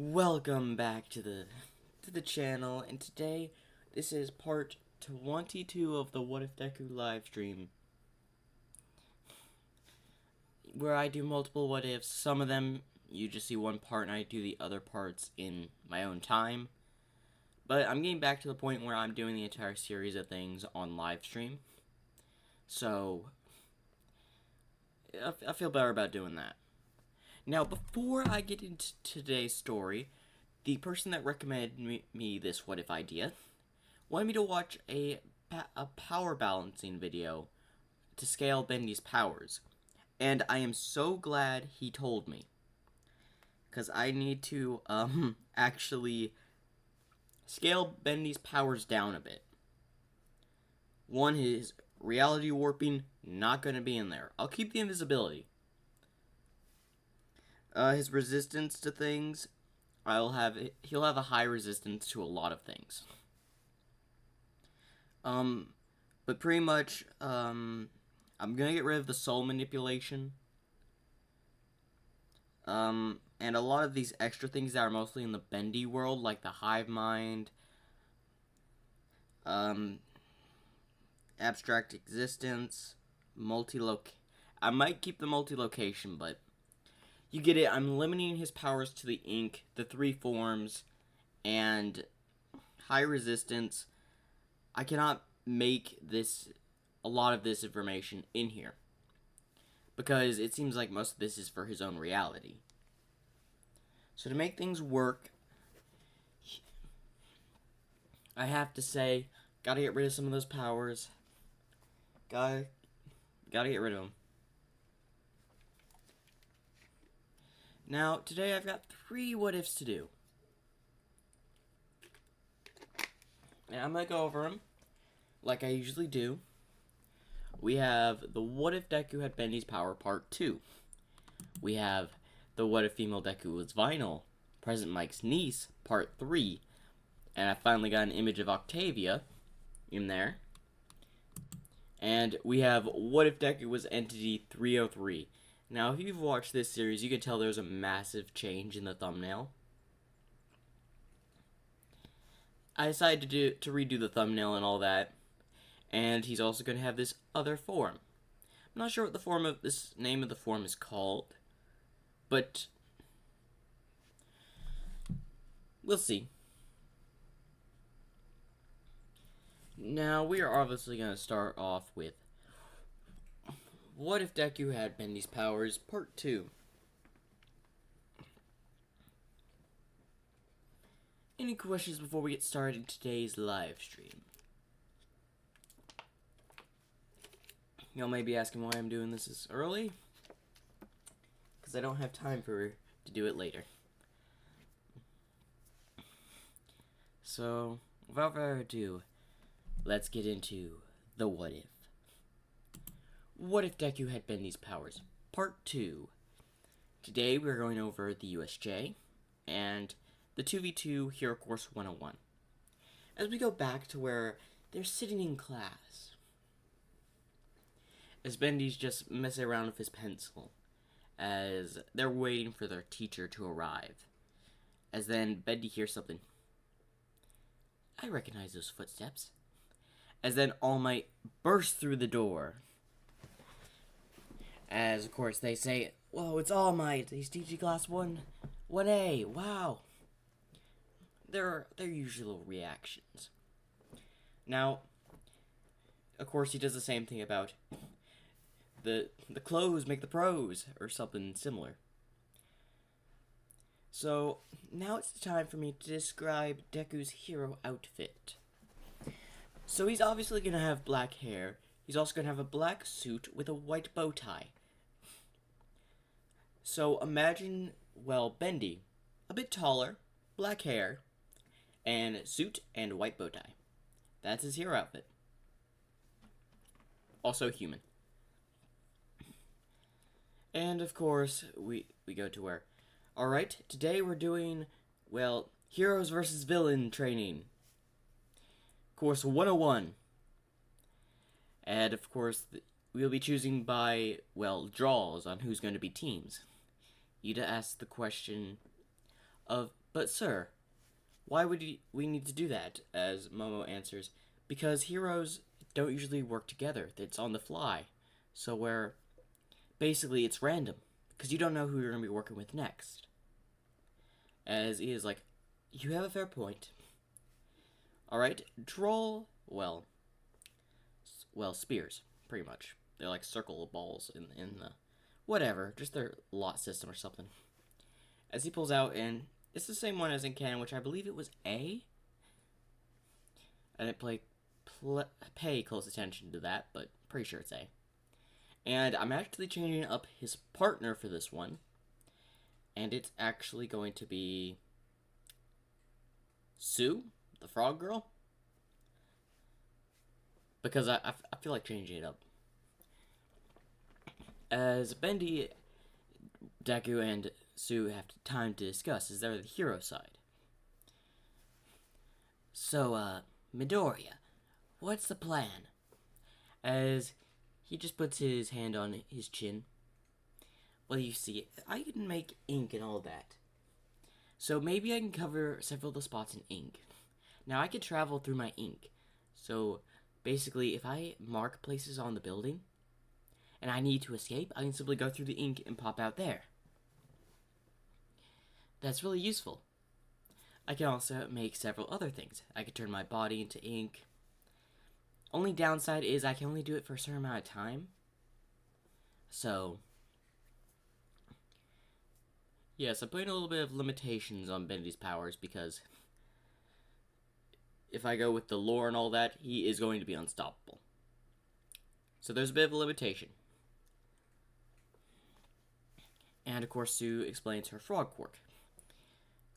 Welcome back to the channel, and today this is part 22 of the What If Deku live stream, where I do multiple what ifs. Some of them you just see one part and I do the other parts in my own time. But I'm getting back to the point where I'm doing the entire series of things on live stream. So I feel better about doing that. Now, before I get into today's story, the person that recommended me this what if idea wanted me to watch a power balancing video to scale Bendy's powers. And I am so glad he told me, because I need to actually scale Bendy's powers down a bit. One, his reality warping, not going to be in there. I'll keep the invisibility. His resistance to things, he'll have a high resistance to a lot of things. But pretty much, I'm gonna get rid of the soul manipulation. And a lot of these extra things that are mostly in the Bendy world, like the hive mind, abstract existence, I might keep the multi-location, but you get it. I'm limiting his powers to the ink, the 3 forms, and high resistance. I cannot make a lot of this information in here, because it seems like most of this is for his own reality. So to make things work, I have to say, gotta get rid of some of those powers. Gotta get rid of them. Now, today I've got 3 what-ifs to do. And I'm going to go over them, like I usually do. We have the What If Deku Had Bendy's Power Part 2. We have the What If Female Deku Was Vinyl, President Mike's Niece, Part 3. And I finally got an image of Octavia in there. And we have What If Deku Was Entity 303. Now, if you've watched this series, you can tell there's a massive change in the thumbnail. I decided to redo the thumbnail and all that, and he's also going to have this other form. I'm not sure what the name of the form is called, but we'll see. Now, we are obviously going to start off with What If Deku Had Bendy's Powers, Part 2. Any questions before we get started in today's live stream? Y'all may be asking why I'm doing this early. Because I don't have time to do it later. So, without further ado, let's get into the what if. What if Deku had Bendy's powers? Part 2. Today we're going over the USJ and the 2v2 Hero Course 101. As we go back to where they're sitting in class, as Bendy's just messing around with his pencil, as they're waiting for their teacher to arrive. As then Bendy hears something. I recognize those footsteps. As then All Might bursts through the door. As, of course, they say, whoa, it's All Might. He's teaching class 1A. Wow. Their usual reactions. Now, of course, he does the same thing about the clothes make the pros, or something similar. So, now it's time for me to describe Deku's hero outfit. So he's obviously going to have black hair. He's also going to have a black suit with a white bow tie. So imagine, well, Bendy, a bit taller, black hair, and suit and white bow tie. That's his hero outfit. Also human. And of course, we go to where, alright, today we're doing, well, heroes versus villain training. Course 101. And of course, we'll be choosing by, well, draws on who's going to be teams. You'd ask the question of, But sir, why would we need to do that? As Momo answers, because heroes don't usually work together. It's on the fly. So where basically it's random. Because you don't know who you're going to be working with next. As he is like, you have a fair point. Alright, draw, well, spears, pretty much. They're like circle balls in the, whatever, just their lot system or something. As he pulls out, and it's the same one as in canon, which I believe it was A. I didn't pay close attention to that, but pretty sure it's A. And I'm actually changing up his partner for this one. And it's actually going to be Sue, the frog girl. Because I feel like changing it up. As Bendy, Deku, and Sue have time to discuss, as they're the hero side. So, Midoriya, what's the plan? As he just puts his hand on his chin. Well, you see, I can make ink and all that. So maybe I can cover several of the spots in ink. Now I can travel through my ink. So basically, if I mark places on the building, and I need to escape, I can simply go through the ink and pop out there. That's really useful. I can also make several other things. I can turn my body into ink. Only downside is I can only do it for a certain amount of time. So, yes, I'm putting a little bit of limitations on Bendy's powers because if I go with the lore and all that, he is going to be unstoppable. So there's a bit of a limitation. And of course, Sue explains her frog quirk.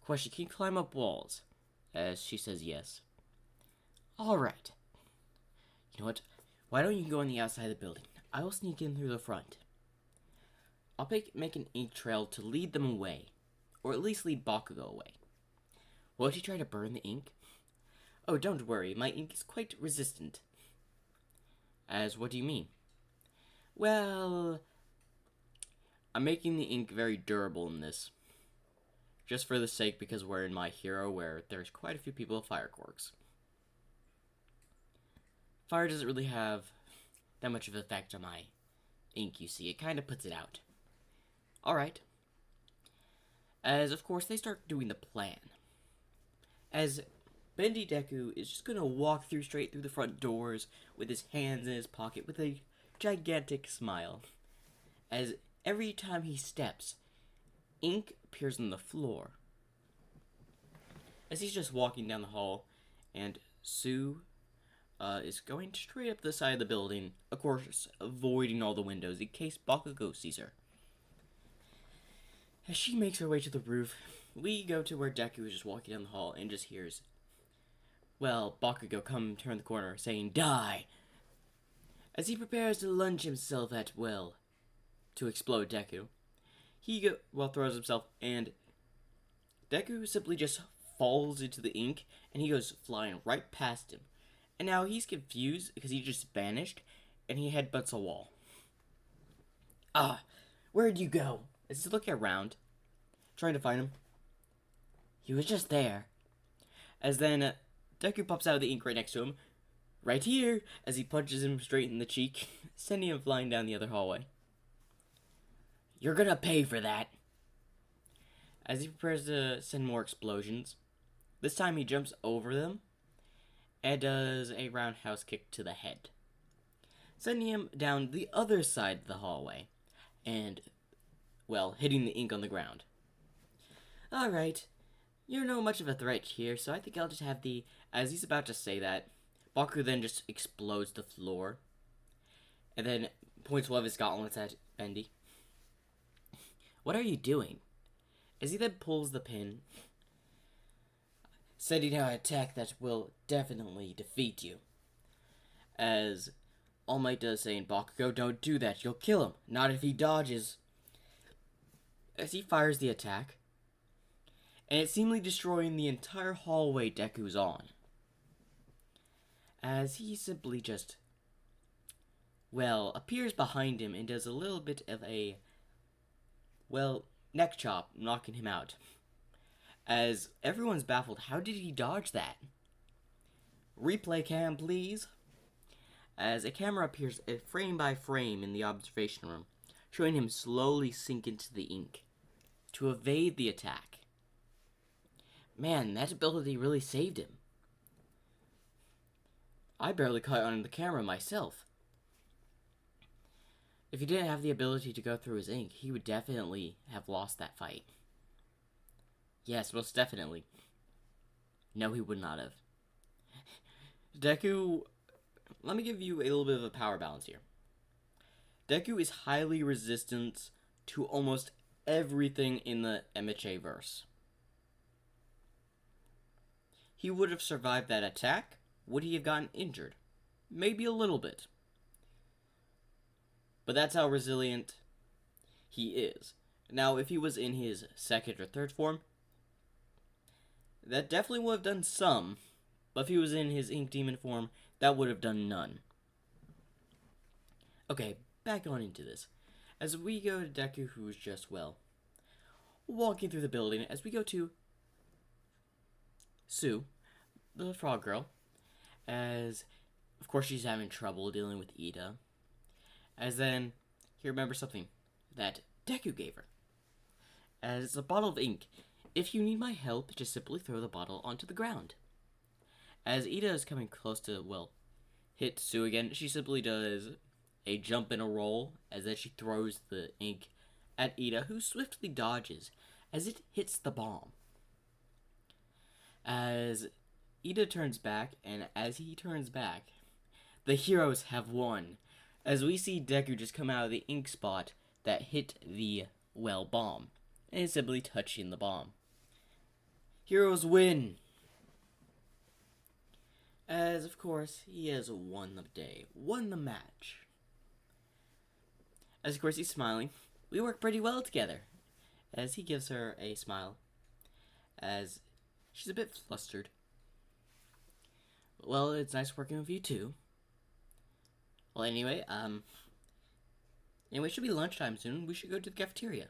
Question, can you climb up walls? As she says yes. Alright. You know what? Why don't you go on the outside of the building? I will sneak in through the front. I'll make an ink trail to lead them away. Or at least lead Bakugo away. Won't you try to burn the ink? Oh, don't worry. My ink is quite resistant. As what do you mean? Well, I'm making the ink very durable in this. Just for the sake because we're in My Hero where there's quite a few people with fire quirks. Fire doesn't really have that much of an effect on my ink, you see. It kind of puts it out. Alright. As, of course, they start doing the plan. As Bendy Deku is just going to walk straight through the front doors with his hands in his pocket with a gigantic smile. As every time he steps, ink appears on the floor. As he's just walking down the hall, and Sue is going straight up the side of the building, of course, avoiding all the windows in case Bakugo sees her. As she makes her way to the roof, we go to where Deku is just walking down the hall and just hears, well, Bakugo come turn the corner, saying, "Die!" As he prepares to lunge himself at will to explode Deku, he throws himself, and Deku simply just falls into the ink, and he goes flying right past him. And now he's confused because he just vanished, and he headbutts a wall. Ah, where'd you go? As he's looking around, trying to find him, he was just there. As then Deku pops out of the ink right next to him, right here, as he punches him straight in the cheek, sending him flying down the other hallway. You're gonna pay for that. As he prepares to send more explosions, this time he jumps over them and does a roundhouse kick to the head, sending him down the other side of the hallway and, well, hitting the ink on the ground. Alright, you're no much of a threat here, so I think I'll just have the... As he's about to say that, Baku then just explodes the floor and then points one of his gauntlets at Bendy. What are you doing? As he then pulls the pin, sending out an attack that will definitely defeat you. As All Might does saying, Bakugo, don't do that, you'll kill him, not if he dodges. As he fires the attack, and it's seemingly destroying the entire hallway Deku's on. As he simply just, well, appears behind him and does a little bit of a, well, neck chop, knocking him out. As everyone's baffled, how did he dodge that? Replay cam, please. As a camera appears frame by frame in the observation room, showing him slowly sink into the ink to evade the attack. Man, that ability really saved him. I barely caught on the camera myself. If he didn't have the ability to go through his ink, he would definitely have lost that fight. Yes, most definitely. No, he would not have. Deku, let me give you a little bit of a power balance here. Deku is highly resistant to almost everything in the MHA verse. He would have survived that attack. Would he have gotten injured? Maybe a little bit. But that's how resilient he is. Now, if he was in his second or third form, that definitely would have done some. But if he was in his Ink Demon form, that would have done none. Okay, back on into this. As we go to Deku, who's just, well, walking through the building, as we go to Sue, the frog girl, as, of course, she's having trouble dealing with Ida. As then, he remembers something that Deku gave her. As a bottle of ink. If you need my help, just simply throw the bottle onto the ground. As Ida is coming close to, well, hit Sue again, she simply does a jump and a roll, as then she throws the ink at Ida, who swiftly dodges as it hits the bomb. As Ida turns back, and as he turns back, the heroes have won. As we see Deku just come out of the ink spot that hit the, well, bomb, and is simply touching the bomb. Heroes win! As, of course, he has won the day, won the match. As, of course, he's smiling. We work pretty well together. As he gives her a smile. As she's a bit flustered. Well, it's nice working with you, too. Well, anyway, it should be lunchtime soon. We should go to the cafeteria.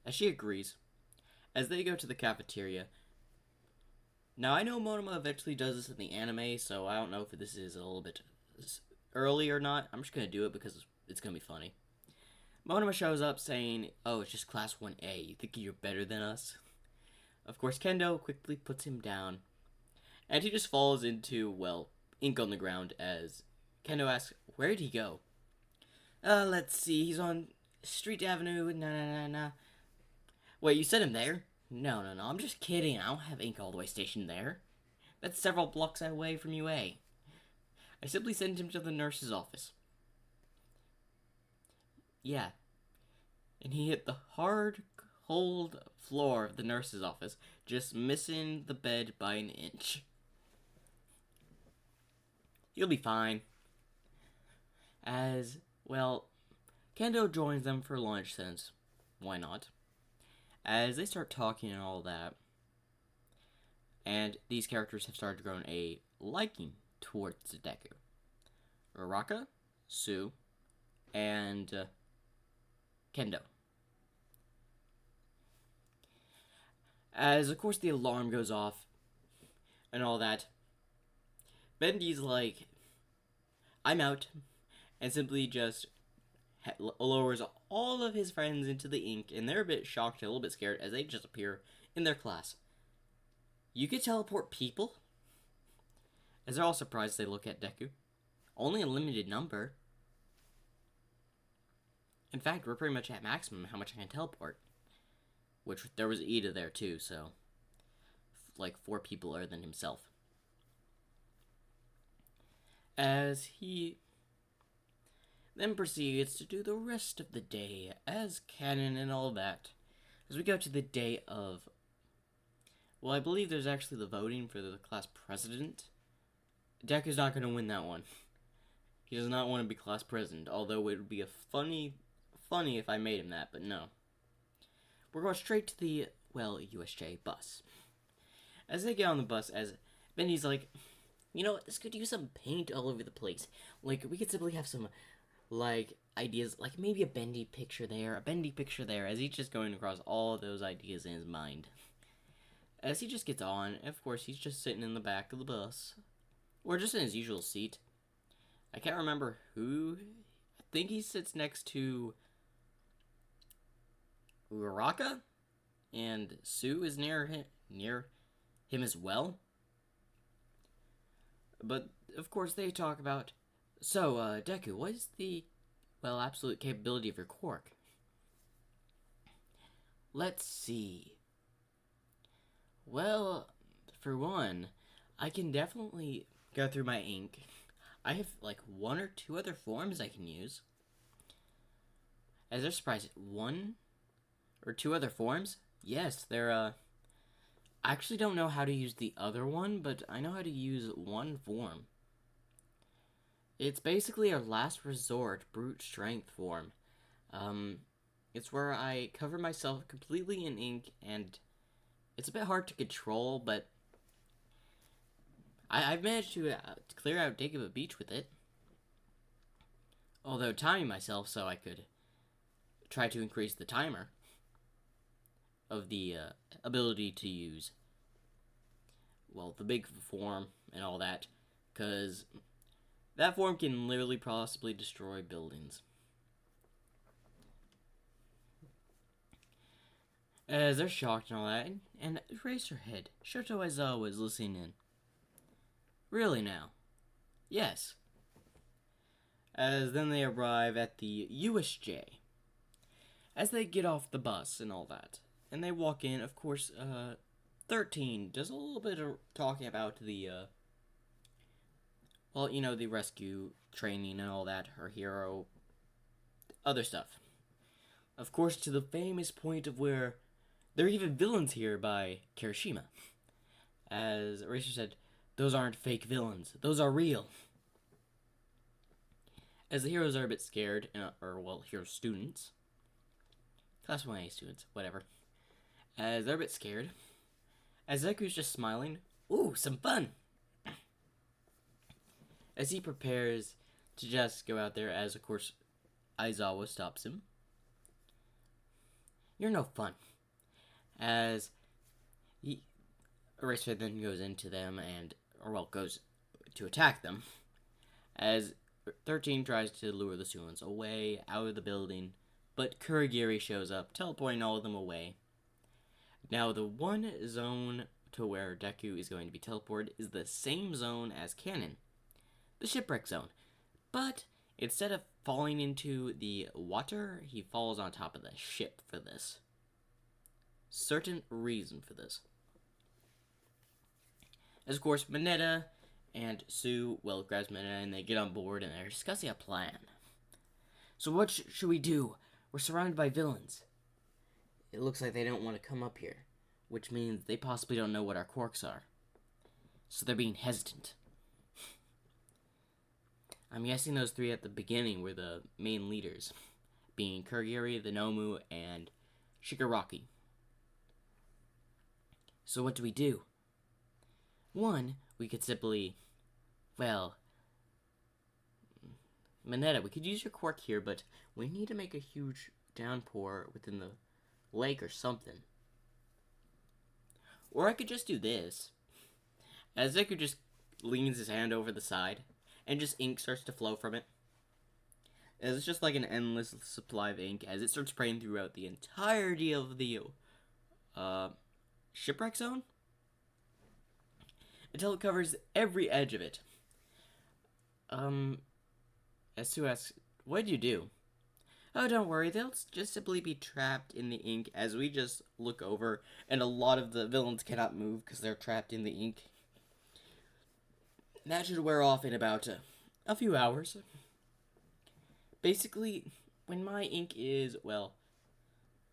As she agrees. As they go to the cafeteria. Now, I know Monoma eventually does this in the anime, so I don't know if this is a little bit early or not. I'm just going to do it because it's going to be funny. Monoma shows up saying, oh, it's just class 1A. You think you're better than us? Of course, Kendo quickly puts him down. And he just falls into, well, ink on the ground as Kendo asks, where did he go? Let's see. He's on Street Avenue. Nah. Wait, you sent him there? No. I'm just kidding. I don't have ink all the way stationed there. That's several blocks away from UA. I simply sent him to the nurse's office. Yeah. And he hit the hard, cold floor of the nurse's office, just missing the bed by an inch. He'll be fine. As, well, Kendo joins them for lunch since, why not? As they start talking and all that, and these characters have started growing a liking towards Deku. Uraraka, Sue, and Kendo. As, of course, the alarm goes off and all that, Bendy's like, I'm out, and simply just lowers all of his friends into the ink, and they're a bit shocked, a little bit scared, as they just appear in their class. You could teleport people? As they're all surprised, they look at Deku. Only a limited number. In fact, we're pretty much at maximum how much I can teleport. Which, there was Ida there too, so like 4 people other than himself. As he then proceeds to do the rest of the day as canon and all that. As we go to the day of, well, I believe there's actually the voting for the class president. Deku's not going to win that one. He does not want to be class president, although it would be a funny if I made him that, but no. We're going straight to the, well, USJ bus. As they get on the bus, as Benny's like, you know what, this could use some paint all over the place. Like, we could simply have some, like, ideas, like maybe a bendy picture there, as he's just going across all of those ideas in his mind. As he just gets on, of course, he's just sitting in the back of the bus. Or just in his usual seat. I can't remember who. I think he sits next to Uraraka, and Sue is near him as well. But of course, they talk about. So, Deku, what is the absolute capability of your quirk? Let's see. Well, for one, I can definitely go through my ink. I have like one or two other forms I can use. As they're surprised, one or two other forms? Yes, they're I actually don't know how to use the other one, but I know how to use one form. It's basically a last resort brute strength form. Um, it's where I cover myself completely in ink, and it's a bit hard to control, but I've managed to clear out Dagobah Beach with it. Although timing myself so I could try to increase the timer of the ability to use, the big form and all that, because that form can literally possibly destroy buildings. As they're shocked and all that, and raise her head. Shoto Aizawa is listening in. Really now? Yes. As then they arrive at the USJ. As they get off the bus and all that, and they walk in, of course, 13 does a little bit of talking about the, the rescue training and all that, her hero, other stuff. Of course, to the famous point of where there are even villains here by Kirishima. As Eraser said, those aren't fake villains, those are real. As the heroes are a bit scared, hero students, Class 1A students, whatever. As they're a bit scared, as Zeku's just smiling, ooh, some fun! As he prepares to just go out there, as of course Aizawa stops him. You're no fun. As Eraser then goes into them goes to attack them. As 13 tries to lure the students away, out of the building, but Kurogiri shows up, teleporting all of them away. Now, the one zone to where Deku is going to be teleported is the same zone as Canon, the shipwreck zone. But instead of falling into the water, he falls on top of the ship for this. Certain reason for this. As of course, Mineta and Sue, grabs Mineta and they get on board and they're discussing a plan. So what should we do? We're surrounded by villains. It looks like they don't want to come up here, which means they possibly don't know what our quirks are. So they're being hesitant. I'm guessing those three at the beginning were the main leaders, being Kurogiri, the Nomu, and Shigaraki. So what do we do? One, we could simply, Mineta, we could use your quirk here, but we need to make a huge downpour within the lake or something. Or I could just do this. As Deku just leans his hand over the side, and just ink starts to flow from it. As it's just like an endless supply of ink, as it starts spraying throughout the entirety of the shipwreck zone, until it covers every edge of it. As Sue asks, what did you do? Oh, don't worry, they'll just simply be trapped in the ink as we just look over, and a lot of the villains cannot move because they're trapped in the ink. That should wear off in about a few hours. Basically, when my ink is,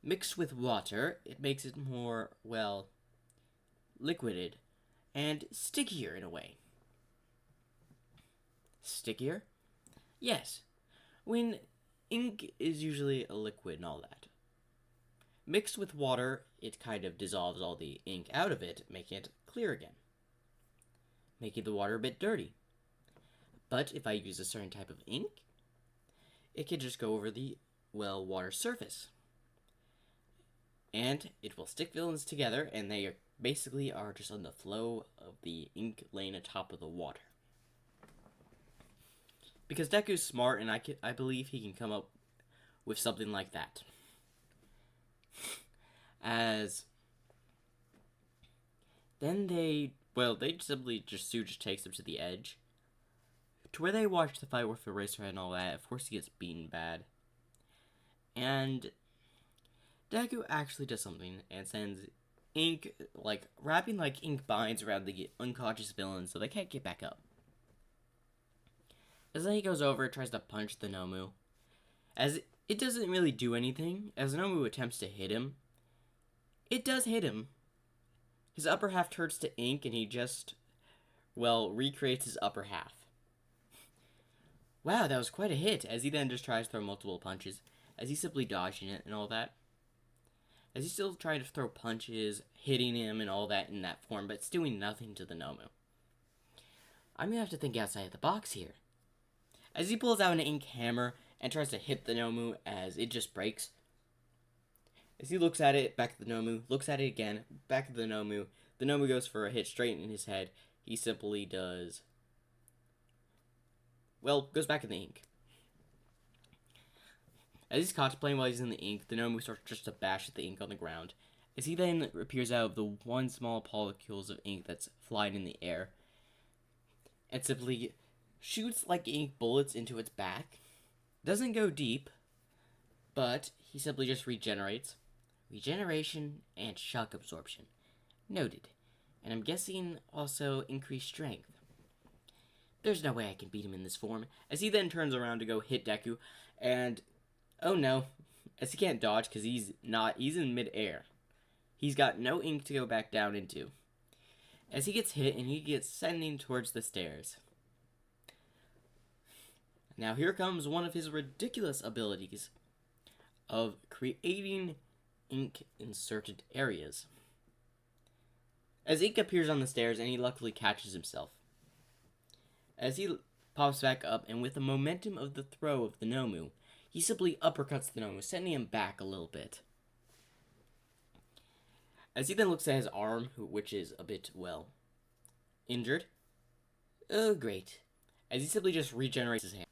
mixed with water, it makes it more, liquided and stickier in a way. Stickier? Yes. When ink is usually a liquid and all that. Mixed with water, it kind of dissolves all the ink out of it, making it clear again. Making the water a bit dirty. But if I use a certain type of ink, it can just go over the, water surface. And it will stick villains together, and they basically are just on the flow of the ink laying atop of the water. Because Deku's smart, and I believe he can come up with something like that. As then they simply just Suja takes him to the edge, to where they watch the fight with Eraserhead and all that. Of course, he gets beaten bad, and Deku actually does something and sends ink, wrapping ink binds around the unconscious villain so they can't get back up. As then he goes over and tries to punch the Nomu, as it doesn't really do anything. As Nomu attempts to hit him, it does hit him. His upper half turns to ink, and he just, recreates his upper half. Wow, that was quite a hit, as he then just tries to throw multiple punches, as he's simply dodging it and all that. As he's still trying to throw punches, hitting him and all that in that form, but it's doing nothing to the Nomu. I'm gonna have to think outside the box here. As he pulls out an ink hammer and tries to hit the Nomu, as it just breaks. As he looks at it, back at the Nomu, looks at it again, back at the Nomu goes for a hit straight in his head. He simply does, goes back in the ink. As he's contemplating while he's in the ink, the Nomu starts just to bash at the ink on the ground. As he then appears out of the one small molecules of ink that's flying in the air, and simply shoots ink bullets into its back. Doesn't go deep, but he simply just regenerates. Regeneration and shock absorption. Noted. And I'm guessing also increased strength. There's no way I can beat him in this form. As he then turns around to go hit Deku, and oh no, as he can't dodge because he's in mid-air. He's got no ink to go back down into. As he gets hit and he gets sending towards the stairs. Now here comes one of his ridiculous abilities of creating ink inserted areas. As ink appears on the stairs and he luckily catches himself. As he pops back up, and with the momentum of the throw of the Nomu, he simply uppercuts the Nomu, sending him back a little bit. As he then looks at his arm, which is a bit, injured. Oh, great. As he simply just regenerates his hand.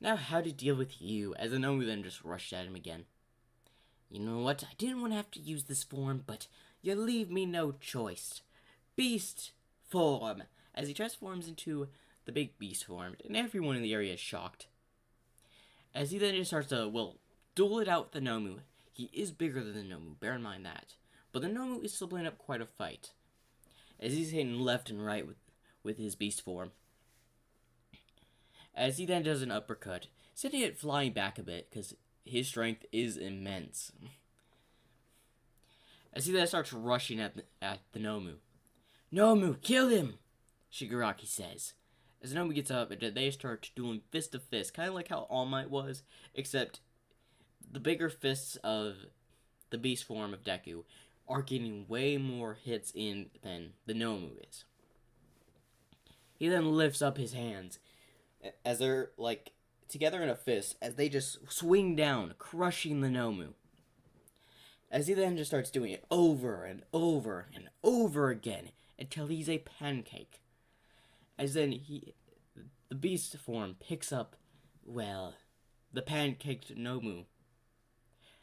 Now how to deal with you, as the Nomu then just rushed at him again. You know what, I didn't want to have to use this form, but you leave me no choice. Beast form. As he transforms into the big beast form, and everyone in the area is shocked. As he then just starts to, duel it out with the Nomu. He is bigger than the Nomu, bear in mind that. But the Nomu is still playing up quite a fight. As he's hitting left and right with his beast form. As he then does an uppercut, sending it flying back a bit, because his strength is immense. As he then starts rushing at the Nomu. Nomu, kill him! Shigaraki says. As Nomu gets up, they start doing fist to fist, kind of like how All Might was, except the bigger fists of the beast form of Deku are getting way more hits in than the Nomu is. He then lifts up his hands as they're together in a fist, as they just swing down, crushing the Nomu. As he then just starts doing it over and over and over again until he's a pancake. As then the beast form picks up, the pancaked Nomu.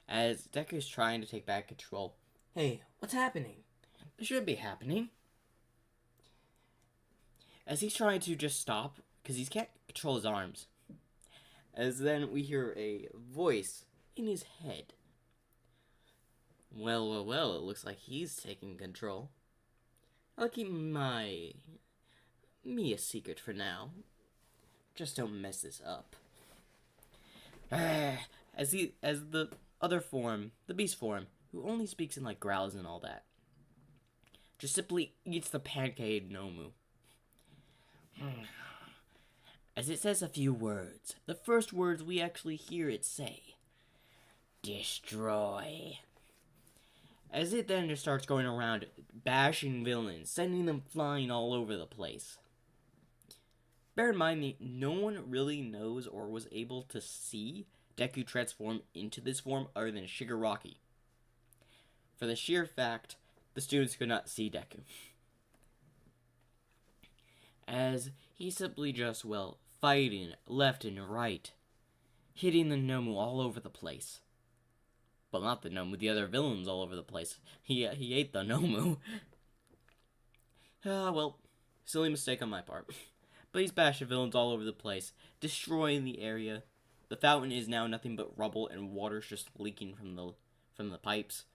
As Deku's trying to take back control. Hey, what's happening? It should be happening. As he's trying to just stop, because he can't control his arms. As then we hear a voice in his head. Well, it looks like he's taking control. I'll keep me a secret for now. Just don't mess this up. As the other form, the beast form, who only speaks in growls and all that, just simply eats the pancake Nomu. As it says a few words, the first words we actually hear it say, destroy. As it then just starts going around bashing villains, sending them flying all over the place. Bear in mind that no one really knows or was able to see Deku transform into this form other than Shigaraki. For the sheer fact the students could not see Deku, as he simply just, well, fighting left and right, hitting the Nomu all over the place. Well, not the Nomu, the other villains all over the place. He ate the Nomu. Well, silly mistake on my part. But he's bashing villains all over the place, destroying the area. The fountain is now nothing but rubble, and water's just leaking from the pipes.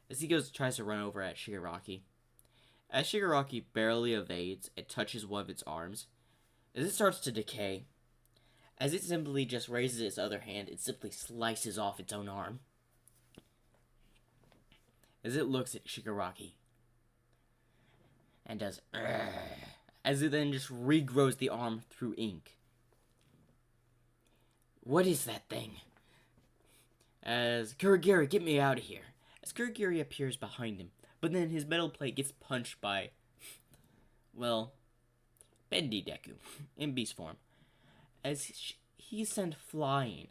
As he tries to run over at Shigaraki. As Shigaraki barely evades, it touches one of its arms. As it starts to decay, as it simply just raises its other hand, it simply slices off its own arm. As it looks at Shigaraki, and does as it then just regrows the arm through ink. What is that thing? As Kurogiri, get me out of here. As Kurogiri appears behind him, but then his metal plate gets punched by, well, Bendy Deku in beast form. As he's sent flying,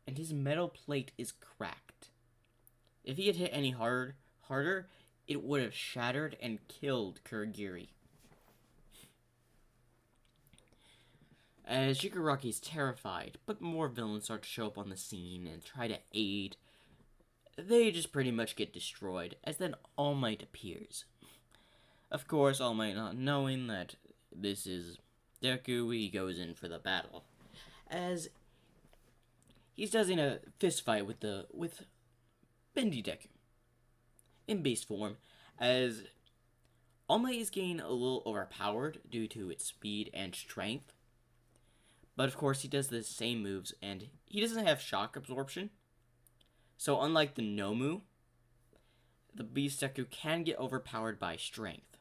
and his metal plate is cracked. If he had hit any harder, it would have shattered and killed Kurogiri. As Shigaraki is terrified, but more villains start to show up on the scene and try to aid, they just pretty much get destroyed, as then All Might appears. Of course, All Might not knowing that this is Deku, he goes in for the battle. As he's doing a fist fight with Bendy Deku in beast form, as All Might is getting a little overpowered due to its speed and strength. But of course, he does the same moves, and he doesn't have shock absorption. So unlike the Nomu, the Beast Deku can get overpowered by strength.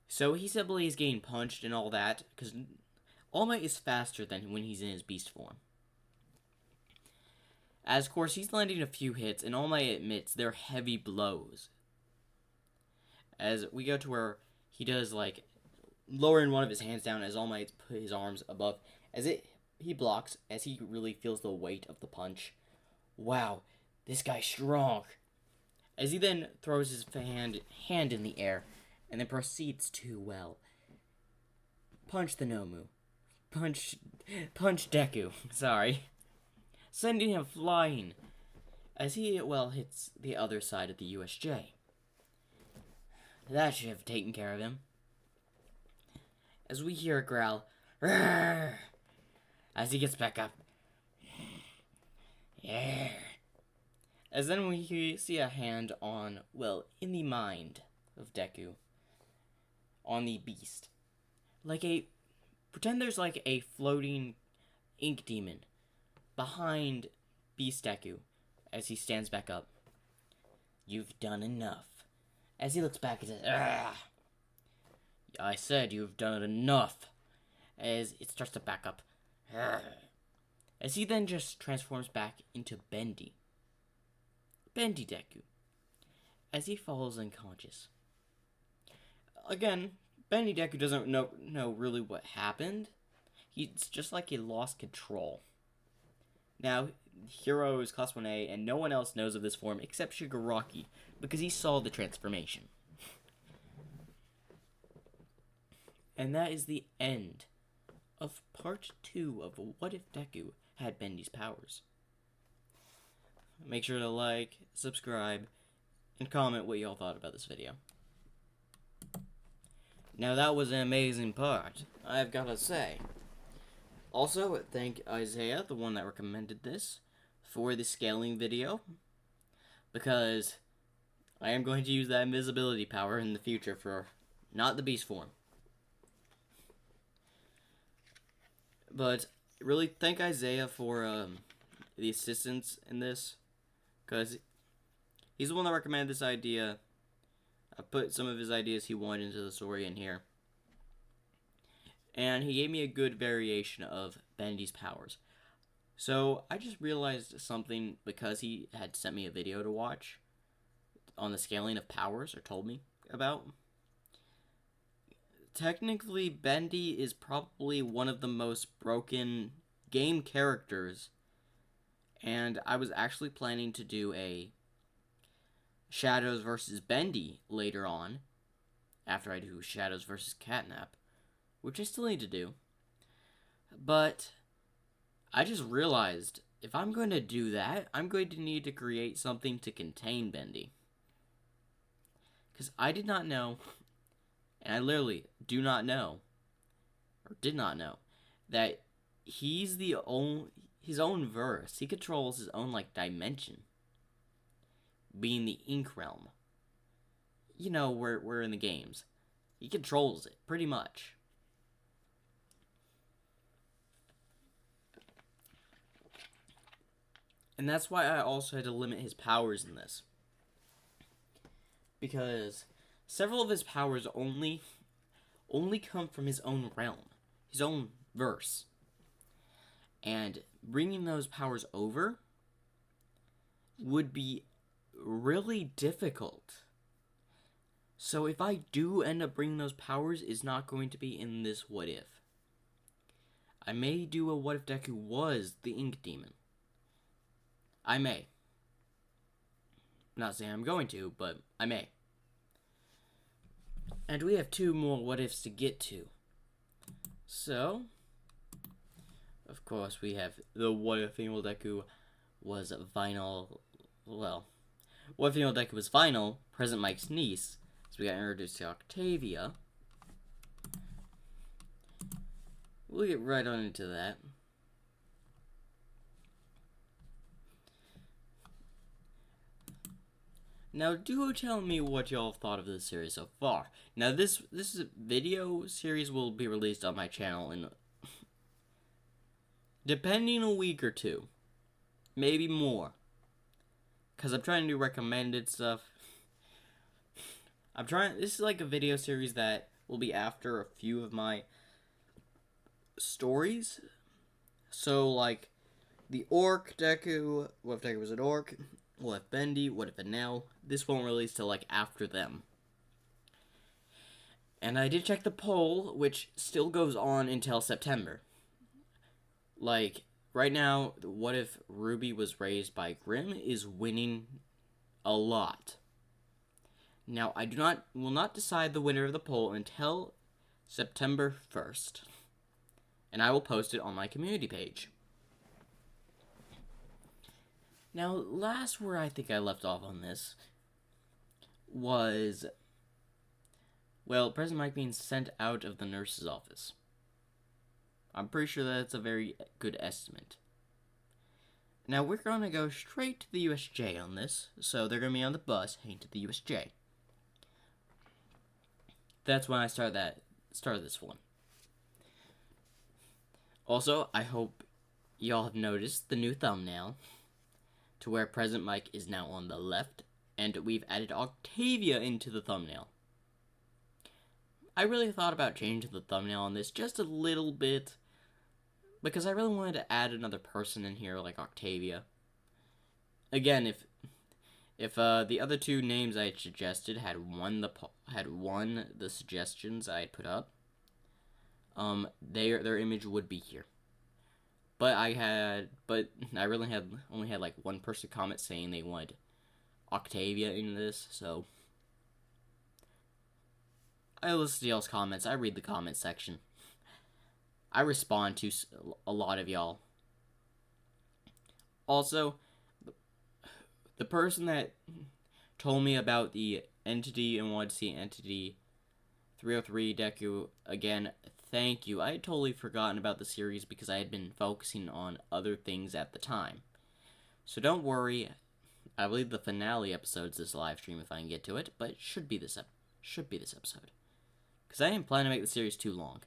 So he simply is getting punched and all that, because All Might is faster than when he's in his beast form. As of course, he's landing a few hits, and All Might admits they're heavy blows. As we go to where he does, like, lowering one of his hands down as All Might put his arms above, he blocks as he really feels the weight of the punch. Wow, this guy's strong. As he then throws his hand in the air, and then proceeds to, well, punch the Nomu. Punch Deku, sorry. Sending him flying, as he, well, hits the other side of the USJ. That should have taken care of him. As we hear a growl, "Rrrr!" as he gets back up. Yeah. As then we see a hand on, well, in the mind of Deku. On the beast. Pretend there's like a floating ink demon behind Beast Deku as he stands back up. You've done enough. As he looks back and says, "Argh! I said you've done enough." As it starts to back up. Argh. As he then just transforms back into Bendy Deku. As he falls unconscious. Again, Bendy Deku doesn't know really what happened. It's just like he lost control. Now, Hero is Class 1A, and no one else knows of this form except Shigaraki, because he saw the transformation. And that is the end of part 2 of What If Deku Had Bendy's Powers. Make sure to like, subscribe, and comment what y'all thought about this video. Now that was an amazing part, I've gotta say. Also, thank Isaiah, the one that recommended this, for the scaling video, because I am going to use that invisibility power in the future for not the beast form. But really thank Isaiah for the assistance in this, because he's the one that recommended this idea. I put some of his ideas he wanted into the story in here. And he gave me a good variation of Bendy's powers. So I just realized something because he had sent me a video to watch on the scaling of powers, or told me about. Technically, Bendy is probably one of the most broken game characters And I was actually planning to do a Shadows versus Bendy later on, after I do Shadows versus Catnap, which I still need to do. But I just realized if I'm going to do that, I'm going to need to create something to contain Bendy. Because I did not know, and I literally do not know, or did not know, that he's his own verse. He controls his own, dimension. Being the Ink Realm. You know, we're in the games. He controls it, pretty much. And that's why I also had to limit his powers in this. Because several of his powers only come from his own realm. His own verse. And bringing those powers over would be really difficult. So if I do end up bringing those powers, it's not going to be in this what if. I may do a what if Deku was the Ink Demon. I may. I'm not saying I'm going to, but I may. And we have 2 more what ifs to get to. So, of course, we have the what if female Deku was vinyl. Well, what if female Deku was vinyl, Present Mike's niece. So we got introduced to Octavia. We'll get right on into that. Now, do tell me what y'all thought of this series so far. Now, this video series will be released on my channel in, depending, a week or 2. Maybe more. Because I'm trying to do recommended stuff. This is like a video series that will be after a few of my stories. So, like, the Orc Deku, what if Deku was an Orc? What if Bendy? What if Enel? This won't release till after them. And I did check the poll, which still goes on until September. Right now, what if Ruby was raised by Grimm is winning a lot. Now, I will not decide the winner of the poll until September 1st. And I will post it on my community page. Now, last where I think I left off on this was, President Mike being sent out of the nurse's office. I'm pretty sure that's a very good estimate. Now, we're going to go straight to the USJ on this, so they're going to be on the bus heading to the USJ. That's when I started this one. Also, I hope y'all have noticed the new thumbnail, to where President Mike is now on the left, and we've added Octavia into the thumbnail. I really thought about changing the thumbnail on this just a little bit, because I really wanted to add another person in here, like Octavia. Again, if the other 2 names I had suggested had won the suggestions I had put up, their image would be here. But I really only had like 1 person comment saying they wanted Octavia in this, so I listen to y'all's comments. I read the comment section. I respond to a lot of y'all. Also, the person that told me about the Entity and wanted to see Entity 303 Deku again, thank you. I had totally forgotten about the series because I had been focusing on other things at the time. So don't worry. I believe the finale episode's this live stream if I can get to it, but it should be this episode. Because I didn't plan to make the series too long.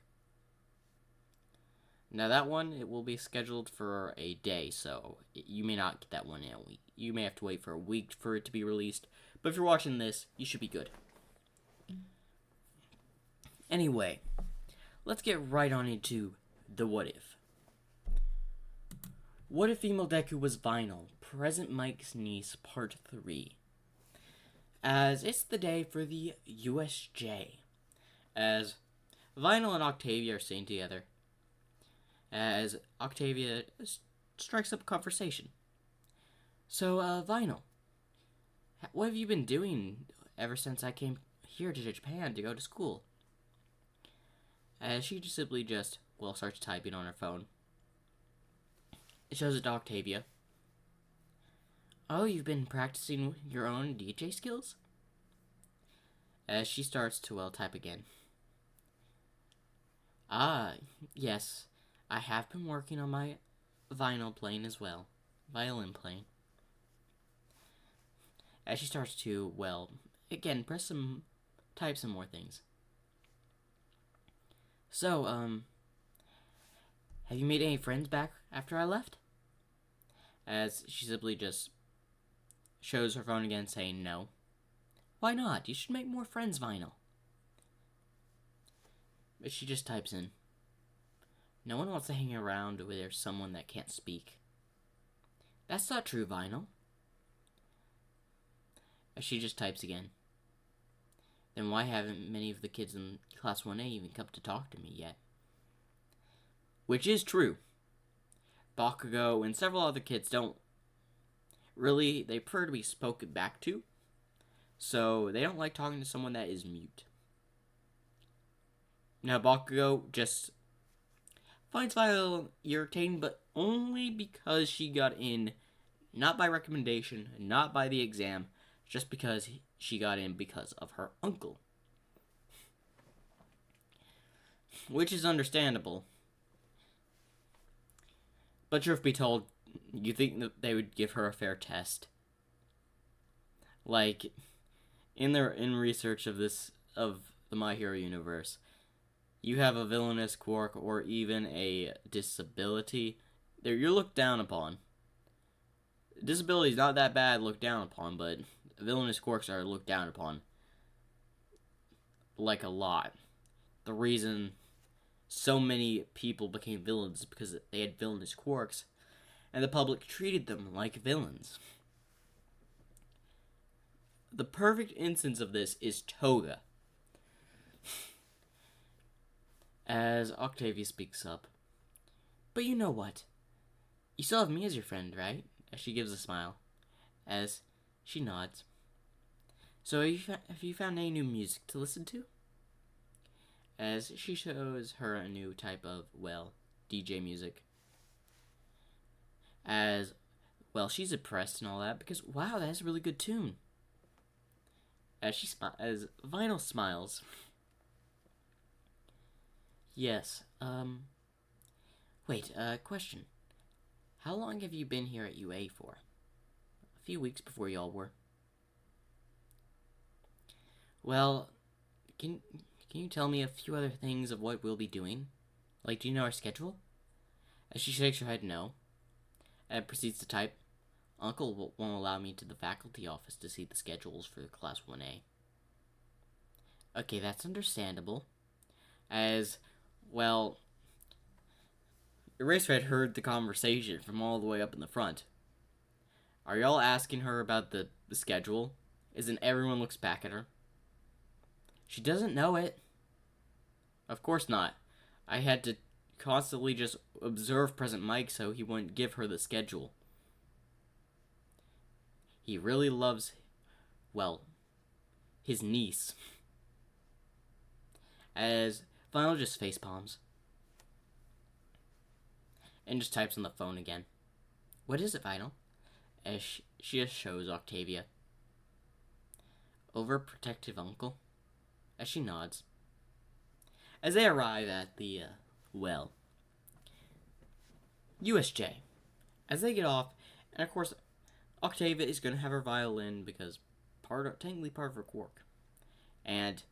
Now that one, it will be scheduled for a day, so you may not get that one in a week. You may have to wait for a week for it to be released, but if you're watching this, you should be good. Anyway, let's get right on into the what if. What if female Deku was vinyl? Present Mike's niece, part 3. As it's the day for the USJ. As Vinyl and Octavia are sitting together. As Octavia strikes up a conversation. So, Vinyl, what have you been doing ever since I came here to Japan to go to school? As she just simply starts typing on her phone. It shows it to Octavia. Oh, you've been practicing your own DJ skills? As she starts to, type again. Ah, yes, I have been working on my vinyl playing as well. Violin playing. As she starts to, again, type some more things. So, have you made any friends back after I left? As she simply just shows her phone again, saying no. Why not? You should make more friends, Vinyl. But she just types in. No one wants to hang around where there's someone that can't speak. That's not true, Vinyl. As she just types again. Then why haven't many of the kids in Class 1A even come to talk to me yet? Which is true. Bakugo and several other kids don't really, they prefer to be spoken back to. So they don't like talking to someone that is mute. Now Bakugo just finds Violet irritating, but only because she got in, not by recommendation, not by the exam, just because she got in because of her uncle. Which is understandable. But truth be told, you think that they would give her a fair test? Like, in research of the My Hero universe, you have a villainous quirk or even a disability, you're looked down upon. Disability is not that bad looked down upon, but villainous quirks are looked down upon. Like a lot. The reason so many people became villains is because they had villainous quirks, and the public treated them like villains. The perfect instance of this is Toga. As Octavia speaks up. But you know what? You still have me as your friend, right? As she gives a smile. As she nods. So have you found any new music to listen to? As she shows her a new type of, DJ music. As, she's impressed and all that because, wow, that's a really good tune. As Vinyl smiles. Yes, question. How long have you been here at UA for? A few weeks before y'all were. Well, can you tell me a few other things of what we'll be doing? Like, do you know our schedule? As she shakes her head no, and proceeds to type, Uncle won't allow me to the faculty office to see the schedules for Class 1A. Okay, that's understandable. As, Eraser had heard the conversation from all the way up in the front. Are y'all asking her about the schedule? Isn't everyone looks back at her? She doesn't know it. Of course not. I had to constantly just observe President Mike so he wouldn't give her the schedule. He really loves, his niece. As Vinyl just facepalms. And just types on the phone again. What is it, Vinyl? As she just shows Octavia. Overprotective uncle? As she nods. As they arrive at the, USJ. As they get off, and of course, Octavia is going to have her violin because technically part of her quirk. And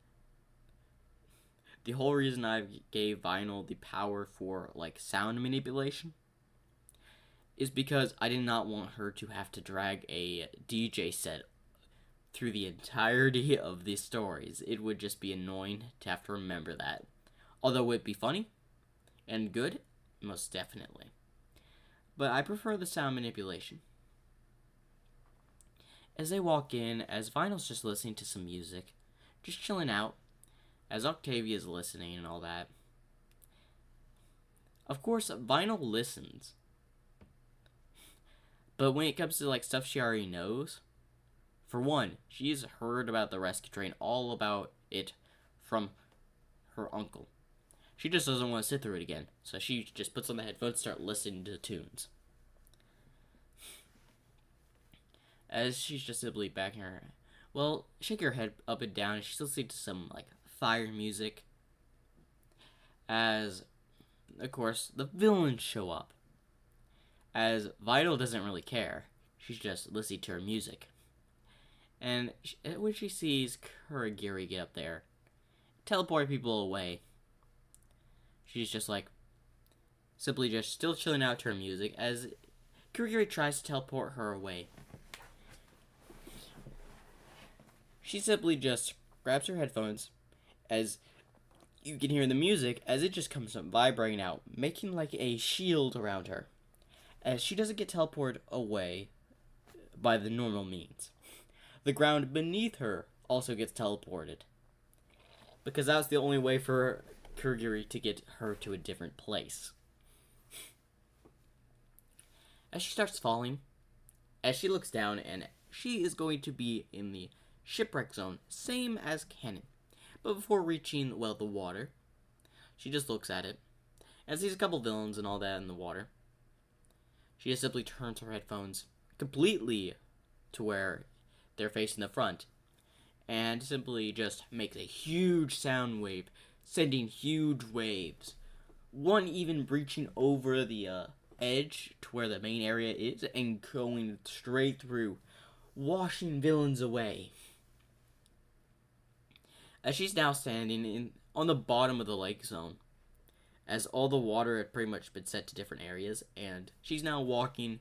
the whole reason I gave Vinyl the power for, sound manipulation is because I did not want her to have to drag a DJ set through the entirety of the stories. It would just be annoying to have to remember that. Although it'd be funny and good, most definitely. But I prefer the sound manipulation. As they walk in, as Vinyl's just listening to some music, just chilling out, as Octavia's listening and all that. Of course, Vinyl listens. But when it comes to like stuff she already knows, for one, she's heard about the rescue train, all about it from her uncle. She just doesn't want to sit through it again, so she just puts on the headphones and start listening to tunes. As she's just simply backing her, shake her head up and down, and she's listening to some like fire music. As, of course, the villains show up. As Vital doesn't really care, she's just listening to her music. And when she sees Kuragiri get up there, teleport people away, she's just like, simply just still chilling out to her music as Kuragiri tries to teleport her away. She simply just grabs her headphones as you can hear the music as it just comes vibrating out, making like a shield around her. As she doesn't get teleported away by the normal means. The ground beneath her also gets teleported. Because that was the only way for Kuragiri to get her to a different place. As she starts falling, as she looks down, and she is going to be in the shipwreck zone, same as Cannon. But before reaching, the water, she just looks at it, and sees a couple villains and all that in the water. She just simply turns her headphones completely to where they're facing the front, and simply just makes a huge sound wave, sending huge waves. One even breaching over the edge to where the main area is, and going straight through, washing villains away. As she's now standing on the bottom of the lake zone, as all the water had pretty much been set to different areas, and she's now walking,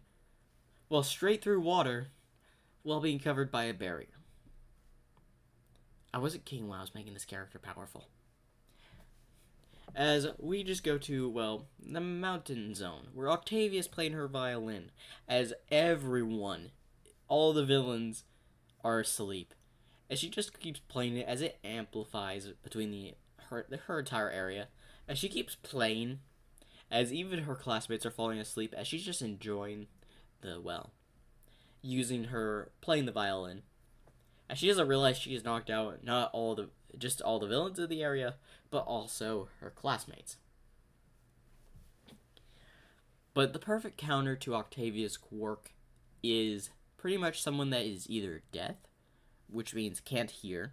straight through water, while being covered by a barrier. I wasn't kidding when I was making this character powerful. As we just go to, the mountain zone, where Octavia's playing her violin, as everyone, all the villains, are asleep. As she just keeps playing it, as it amplifies between her entire area. As she keeps playing, as even her classmates are falling asleep, as she's just enjoying using her playing the violin. As she doesn't realize she has knocked out not all the villains of the area, but also her classmates. But the perfect counter to Octavia's quirk is pretty much someone that is either deaf, which means can't hear,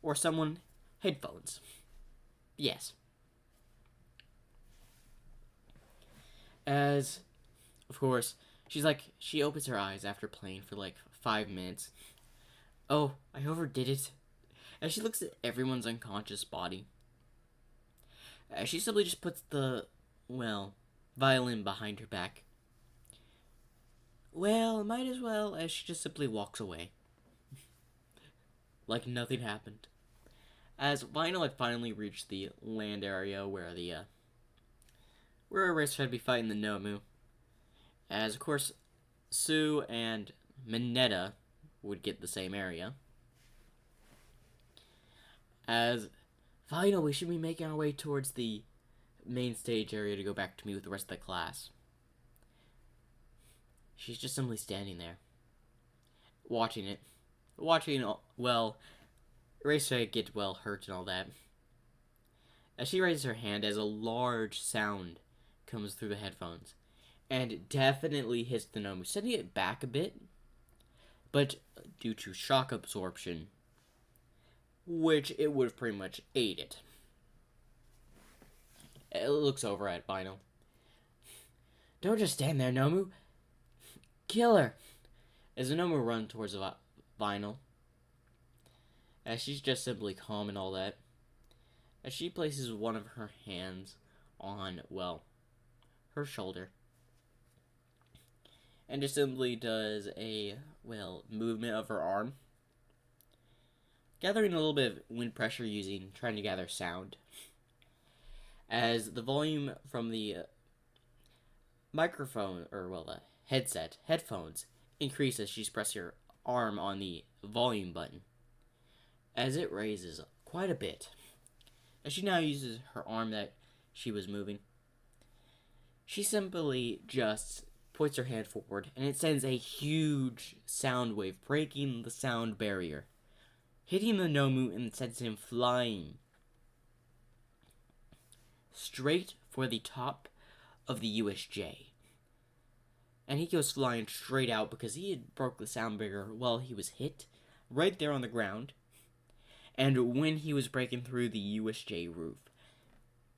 or someone headphones. Yes. As, of course, she opens her eyes after playing for 5 minutes. Oh, I overdid it. As she looks at everyone's unconscious body, she simply just puts the, violin behind her back. Might as well, as she just simply walks away. Like nothing happened. As Vinyl had finally reached the land area where Erase had to be fighting the Nomu. As, of course, Sue and Mineta would get the same area. As, Vinyl, we should be making our way towards the main stage area to go back to meet with the rest of the class. She's just simply standing there. Watching it. Eraser get hurt and all that. As she raises her hand, as a large sound comes through the headphones, and it definitely hits the Nomu, sending it back a bit, but due to shock absorption, which it would have pretty much ate it. It looks over at Vinyl. Don't just stand there, Nomu. Kill her. As the Nomu runs towards Vinyl, as she's just simply calm and all that, as she places one of her hands on, her shoulder, and just simply does a, movement of her arm, gathering a little bit of wind pressure trying to gather sound, as the volume from the microphone, the headphones, increases as she's pressing her arm on the volume button, as it raises quite a bit. As she now uses her arm that she was moving, she simply just points her hand forward, and it sends a huge sound wave, breaking the sound barrier, hitting the Nomu and sends him flying straight for the top of the USJ. And he goes flying straight out because he had broke the sound barrier while he was hit, right there on the ground. And when he was breaking through the USJ roof,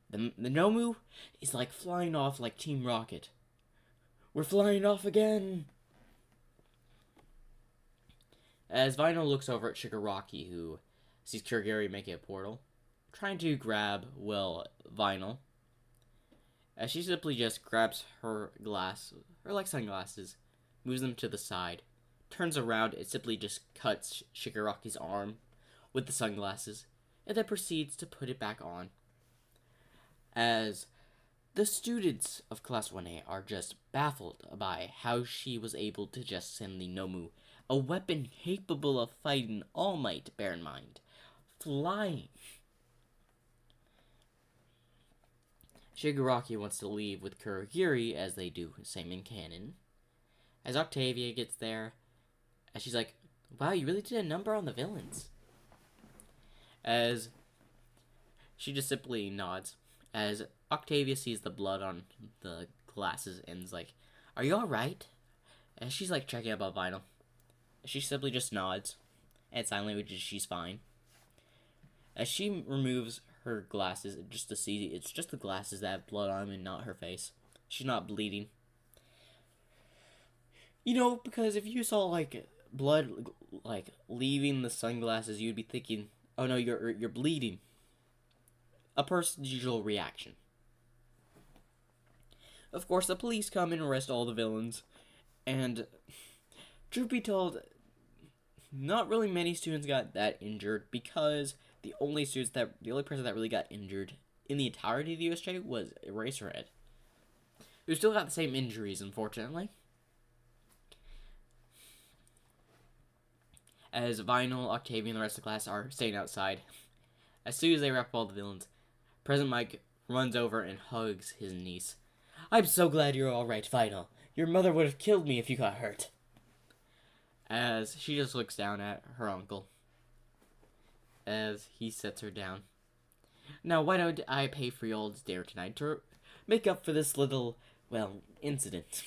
the Nomu is like flying off like Team Rocket. We're flying off again! As Vinyl looks over at Shigaraki, who sees Kurogiri making a portal, trying to grab, well, Vinyl, as she simply just grabs her sunglasses, moves them to the side, turns around and simply just cuts Shigaraki's arm with the sunglasses, and then proceeds to put it back on. As the students of Class 1A are just baffled by how she was able to just send the Nomu, a weapon capable of fighting All Might, bear in mind, flying. Shigaraki wants to leave with Kurogiri, as they do, same in canon. As Octavia gets there, as she's like, wow, you really did a number on the villains. As she just simply nods, as Octavia sees the blood on the glasses and is like, are you alright? And she's like checking up on Vinyl. She simply just nods, and sign language is she's fine. As she removes her glasses just to see it's just the glasses that have blood on them and not her face. She's not bleeding. You know, because if you saw like blood like leaving the sunglasses, you'd be thinking, oh no, you're bleeding. A person's usual reaction. Of course, the police come and arrest all the villains, and truth be told, not really many students got that injured, because the only person that really got injured in the entirety of the USJ was Eraserhead, who still got the same injuries, unfortunately. As Vinyl, Octavia, and the rest of the class are staying outside. As soon as they wrap up all the villains, President Mike runs over and hugs his niece. I'm so glad you're alright, Vinyl. Your mother would have killed me if you got hurt. As she just looks down at her uncle, as he sets her down. Now, why don't I pay for y'all's dinner tonight to make up for this little, well, incident?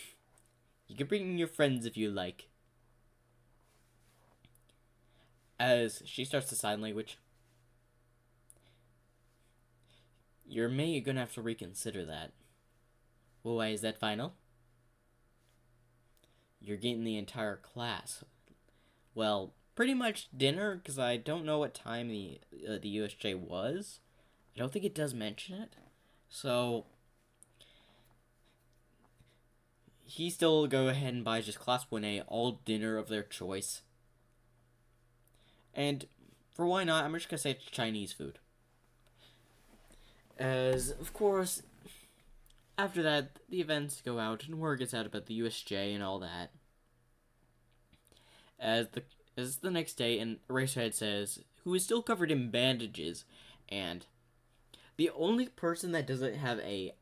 You can bring your friends if you like. As she starts to sign language. You're gonna have to reconsider that. Well, why is that, Vinyl? You're getting the entire class. Well, pretty much dinner, because I don't know what time the USJ was. I don't think it does mention it. So he still go ahead and buys just Class 1A all dinner of their choice. And for why not, I'm just going to say it's Chinese food. As, of course, after that, the events go out and word gets out about the USJ and all that. As the next day, and Eraserhead says, who is still covered in bandages, and the only person that doesn't have a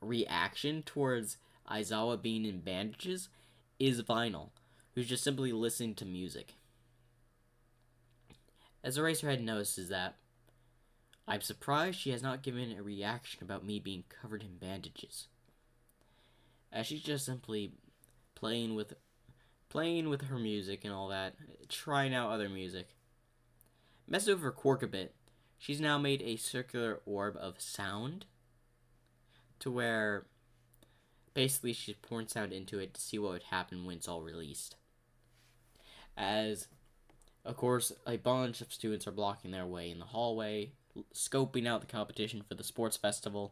reaction towards Aizawa being in bandages is Vinyl, who's just simply listening to music. As Eraserhead notices that, I'm surprised she has not given a reaction about me being covered in bandages. As she's just simply playing with her music and all that, trying out other music. Messed over her quirk a bit. She's now made a circular orb of sound, to where basically she's pouring sound into it to see what would happen when it's all released. As, of course, a bunch of students are blocking their way in the hallway, scoping out the competition for the sports festival.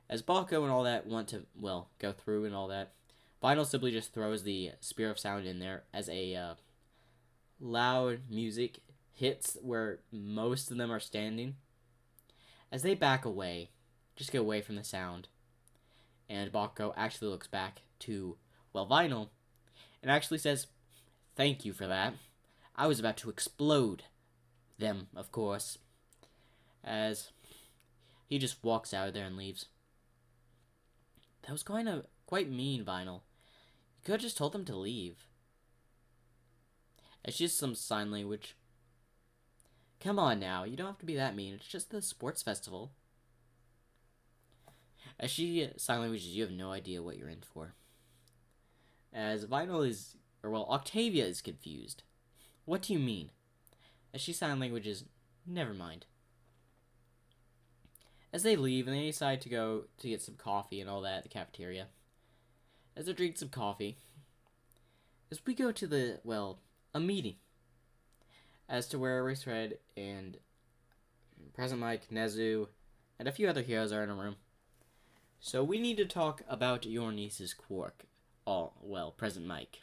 As Bako and all that want to, well, go through and all that, Vinyl simply just throws the Spear of Sound in there as a loud music hits where most of them are standing. As they back away, just get away from the sound, and Bako actually looks back to, well, Vinyl, and actually says, thank you for that. I was about to explode them, of course. As he just walks out of there and leaves. That was quite mean, Vinyl. could have just told them to leave. It's just some sign language. Come on now, you don't have to be that mean. It's just the sports festival. As she sign languages, you have no idea what you're in for. As Octavia is confused. What do you mean? As she sign languages, never mind. As they leave, and they decide to go to get some coffee and all that at the cafeteria. As they're drinking some coffee, as we go to a meeting. As to where Race Red and President Mike, Nezu, and a few other heroes are in a room. So we need to talk about your niece's quirk. President Mike.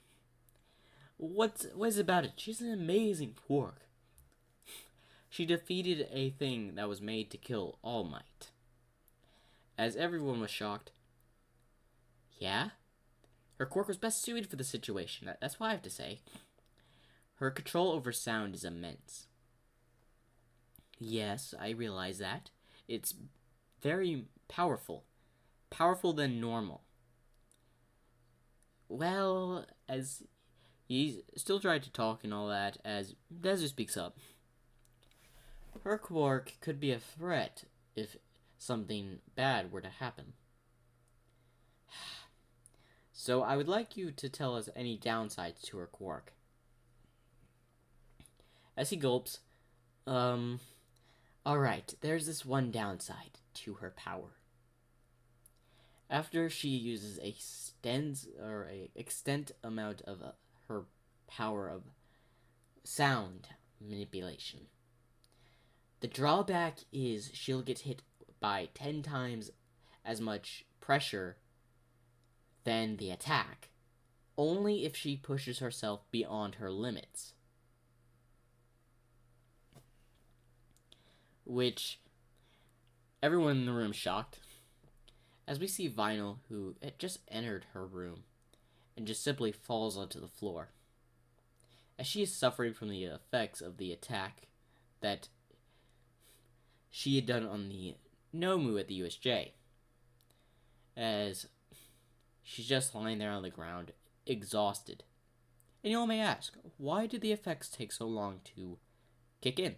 What is it about it? She's an amazing quirk. She defeated a thing that was made to kill All Might. As everyone was shocked. Yeah? Her quirk was best suited for the situation. That's what I have to say. Her control over sound is immense. Yes, I realize that. It's very powerful. Powerful than normal. Well, as he still tried to talk and all that, as Dezu speaks up. Her quirk could be a threat if something bad were to happen. So I would like you to tell us any downsides to her quirk. As he gulps, alright, there's this one downside to her power. After she uses a extent amount of her power of sound manipulation. The drawback is she'll get hit by 10 times as much pressure than the attack, only if she pushes herself beyond her limits. Which everyone in the room shocked. As we see Vinyl, who had just entered her room, and just simply falls onto the floor. As she is suffering from the effects of the attack that she had done on the Nomu at the USJ. As she's just lying there on the ground, exhausted. And you all may ask, why did the effects take so long to kick in?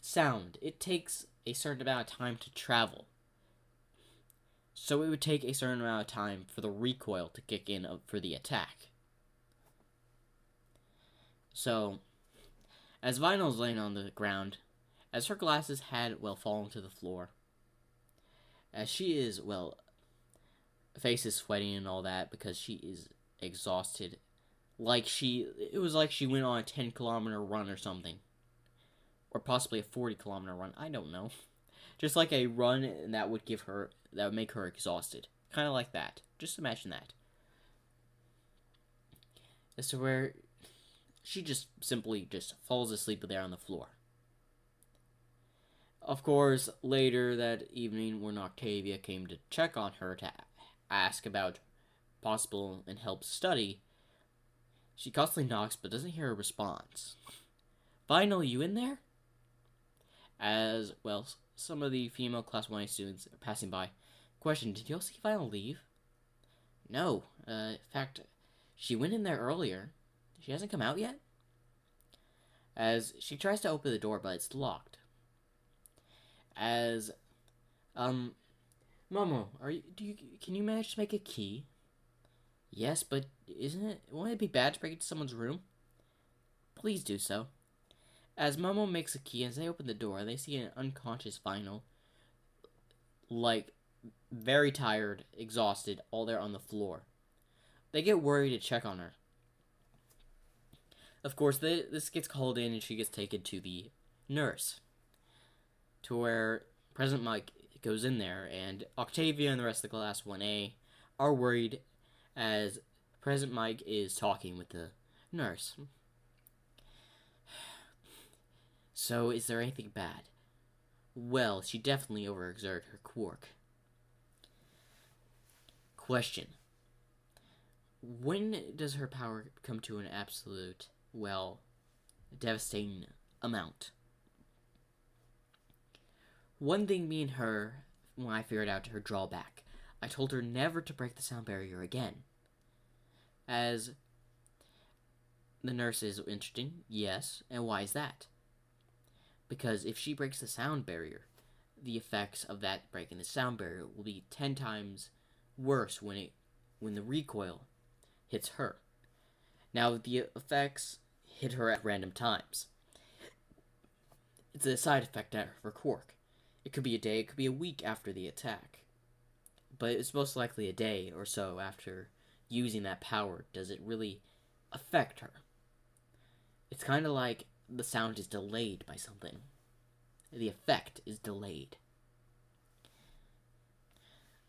Sound. It takes a certain amount of time to travel. So it would take a certain amount of time for the recoil to kick in for the attack. So, as Vinyl's laying on the ground, as her glasses had, fallen to the floor, as she is, face is sweating and all that because she is exhausted. It was like she went on a 10-kilometer run or something. Or possibly a 40-kilometer run. I don't know. Just like a run that would make her exhausted. Kind of like that. Just imagine that. As to where she just simply falls asleep there on the floor. Of course, later that evening when Octavia came to check on her to ask about possible and help study, she constantly knocks but doesn't hear a response. Vinyl, you in there? As, some of the female Class 1A students are passing by. Question, did y'all see Vinyl leave? No. In fact, she went in there earlier. She hasn't come out yet? As she tries to open the door, but it's locked. As, Momo, can you manage to make a key? Yes, but won't it be bad to break into someone's room? Please do so. As Momo makes a key, as they open the door, they see an unconscious Vinyl, very tired, exhausted, all there on the floor. They get worried to check on her. Of course, this gets called in and she gets taken to the nurse. To where President Mike goes in there, and Octavia and the rest of the Class 1A are worried as President Mike is talking with the nurse. So, is there anything bad? Well, she definitely overexerted her quirk. Question. When does her power come to an absolute, devastating amount? One thing me and her, when I figured out her drawback, I told her never to break the sound barrier again. As the nurse is interesting, yes, and why is that? Because if she breaks the sound barrier, the effects of that breaking the sound barrier will be 10 times worse when the recoil hits her. Now, the effects hit her at random times. It's a side effect of her quirk. It could be a day, it could be a week after the attack. But it's most likely a day or so after using that power does it really affect her. It's kind of like the sound is delayed by something. The effect is delayed.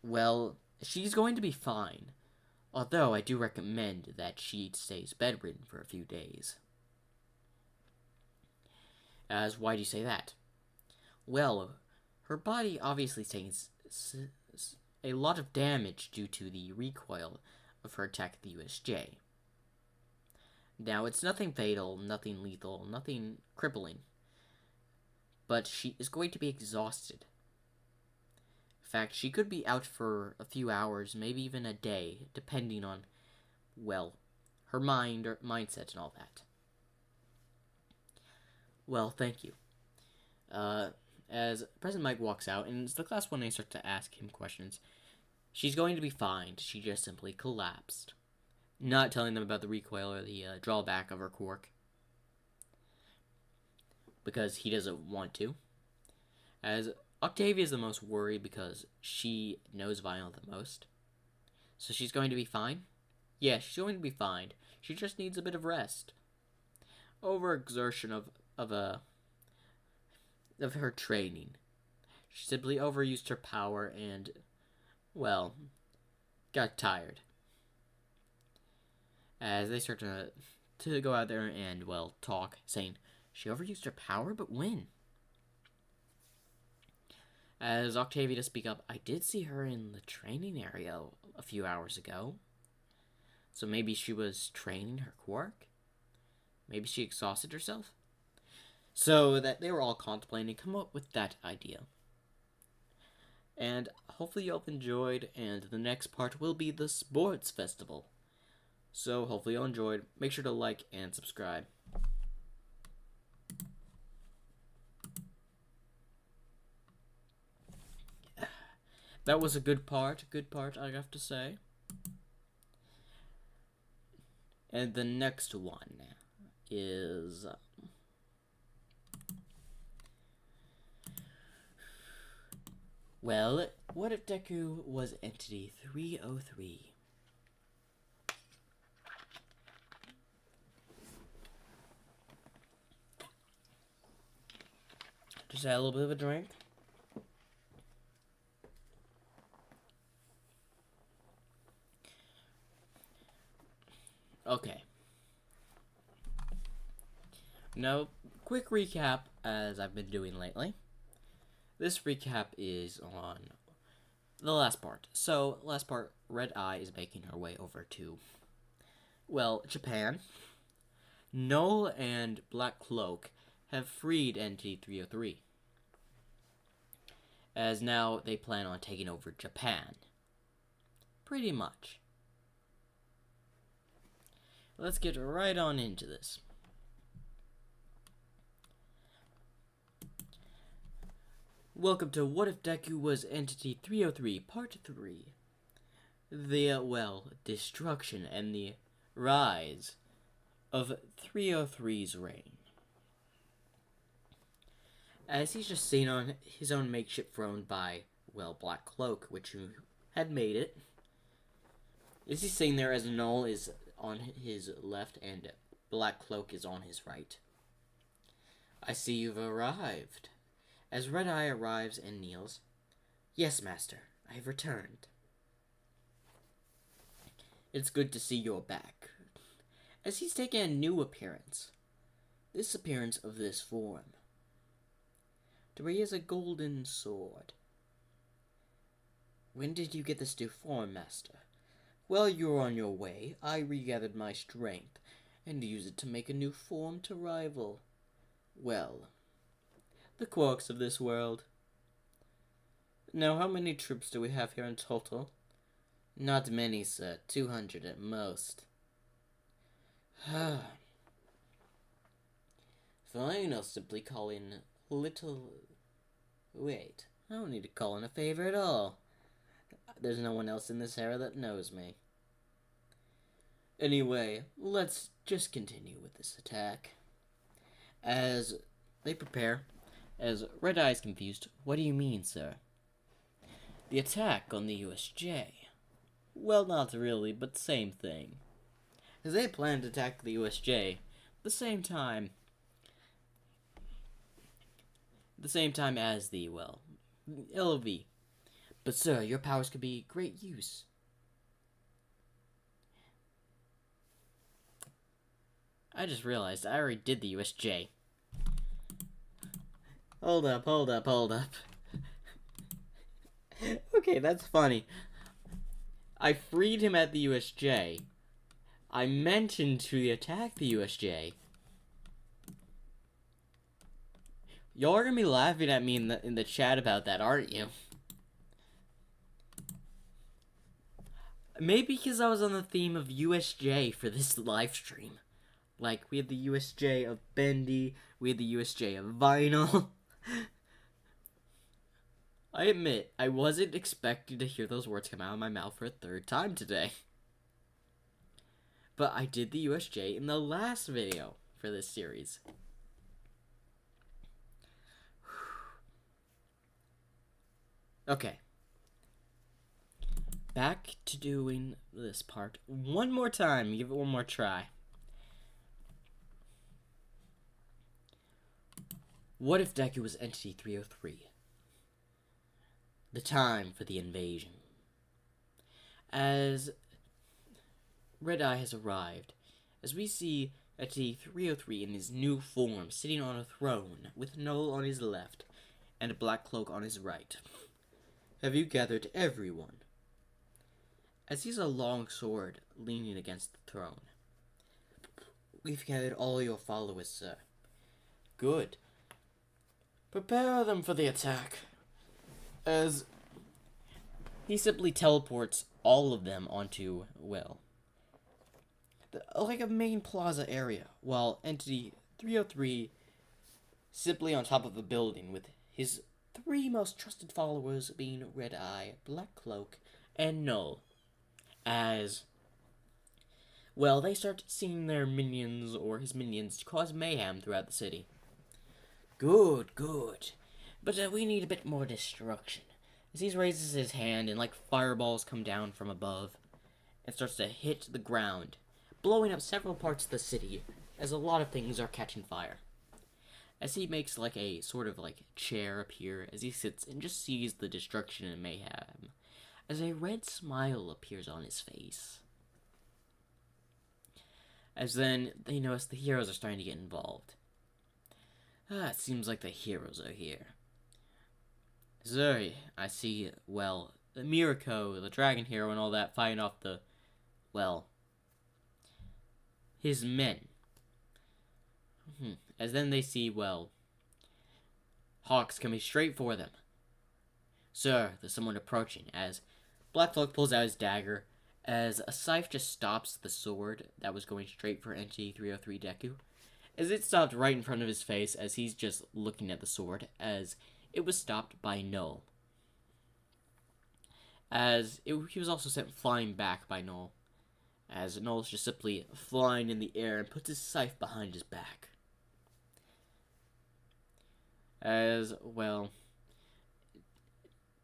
Well, she's going to be fine. Although I do recommend that she stays bedridden for a few days. As why do you say that? Well, her body obviously takes a lot of damage due to the recoil of her attack at the USJ. Now, it's nothing fatal, nothing lethal, nothing crippling. But she is going to be exhausted. In fact, she could be out for a few hours, maybe even a day, depending on, well, her mind or mindset and all that. Well, thank you. As President Mike walks out, and as the class 1A starts to ask him questions, she's going to be fine. She just simply collapsed. Not telling them about the recoil or the drawback of her quirk. Because he doesn't want to. As Octavia is the most worried because she knows Vinyl the most. So she's going to be fine? Yeah, she's going to be fine. She just needs a bit of rest. Overexertion of her training. She simply overused her power and, well, got tired. As they start to go out there and, well, talk, saying, she overused her power, but when? As Octavia to speak up, I did see her in the training area a few hours ago. So maybe she was training her quirk? Maybe she exhausted herself? So that they were all contemplating and come up with that idea. And hopefully you all enjoyed, and the next part will be the sports festival. So hopefully you all enjoyed. Make sure to like and subscribe. That was a good part, I have to say. And the next one is... well, what if Deku was Entity 303? Just add a little bit of a drink. Okay. Now, quick recap as I've been doing lately. This recap is on the last part. So, last part, Red Eye is making her way over to, well, Japan. Null and Black Cloak have freed Entity 303. As now they plan on taking over Japan. Pretty much. Let's get right on into this. Welcome to What If Deku Was Entity 303, Part 3. The, destruction and the rise of 303's reign. As he's just seen on his own makeshift throne by, Black Cloak, which had made it. Is he sitting there as Null is on his left and Black Cloak is on his right. I see you've arrived. As Red Eye arrives and kneels, yes, Master, I have returned. It's good to see you're back. As he's taken a new appearance, this appearance of this form, to where he has a golden sword. When did you get this new form, Master? While you were on your way, I regathered my strength and used it to make a new form to rival, the quirks of this world. Now, how many troops do we have here in total? Not many, sir. 200 at most. Fine, I'll simply call in little... Wait, I don't need to call in a favor at all. There's no one else in this era that knows me. Anyway, let's just continue with this attack. As they prepare, as Red Eye's confused, what do you mean, sir? The attack on the USJ. Well, not really, but same thing. As they plan to attack the USJ, the same time as the, well, LOV. But sir, your powers could be great use. I just realized I already did the USJ. Hold up. Okay, that's funny. I freed him at the USJ. I mentioned to attack the USJ. Y'all are gonna be laughing at me in the chat about that, aren't you? Maybe because I was on the theme of USJ for this live stream. Like, we had the USJ of Bendy, we had the USJ of Vinyl. I admit, I wasn't expecting to hear those words come out of my mouth for a third time today. But I did the USJ in the last video for this series. Okay. Back to doing this part one more time. Give it one more try. What if Deku was Entity 303? The time for the invasion. As Red Eye has arrived, as we see Entity 303 in his new form, sitting on a throne, with Null on his left, and a black cloak on his right. Have you gathered everyone? As he has a long sword leaning against the throne. We've gathered all your followers, sir. Good. Prepare them for the attack. As he simply teleports all of them onto, well, like a main plaza area, while Entity 303 simply on top of a building with his 3 most trusted followers being Red Eye, Black Cloak, and Null. As, well, they start seeing their minions or his minions cause mayhem throughout the city. Good. But we need a bit more destruction. As he raises his hand and like fireballs come down from above and starts to hit the ground, blowing up several parts of the city as a lot of things are catching fire. As he makes like a sort of like chair appear as he sits and just sees the destruction and mayhem, as a red smile appears on his face. As then they notice the heroes are starting to get involved. It seems like the heroes are here. Zuri, I see, well, the Mirako, the dragon hero and all that fighting off the, well, his men. As then they see, well, Hawks coming straight for them. Sir, there's someone approaching, as Blackcloak pulls out his dagger, as a scythe just stops the sword that was going straight for Entity 303 Deku, as it stopped right in front of his face as he's just looking at the sword, as it was stopped by Null. He was also sent flying back by Null, as Null's just simply flying in the air and puts his scythe behind his back. As, well,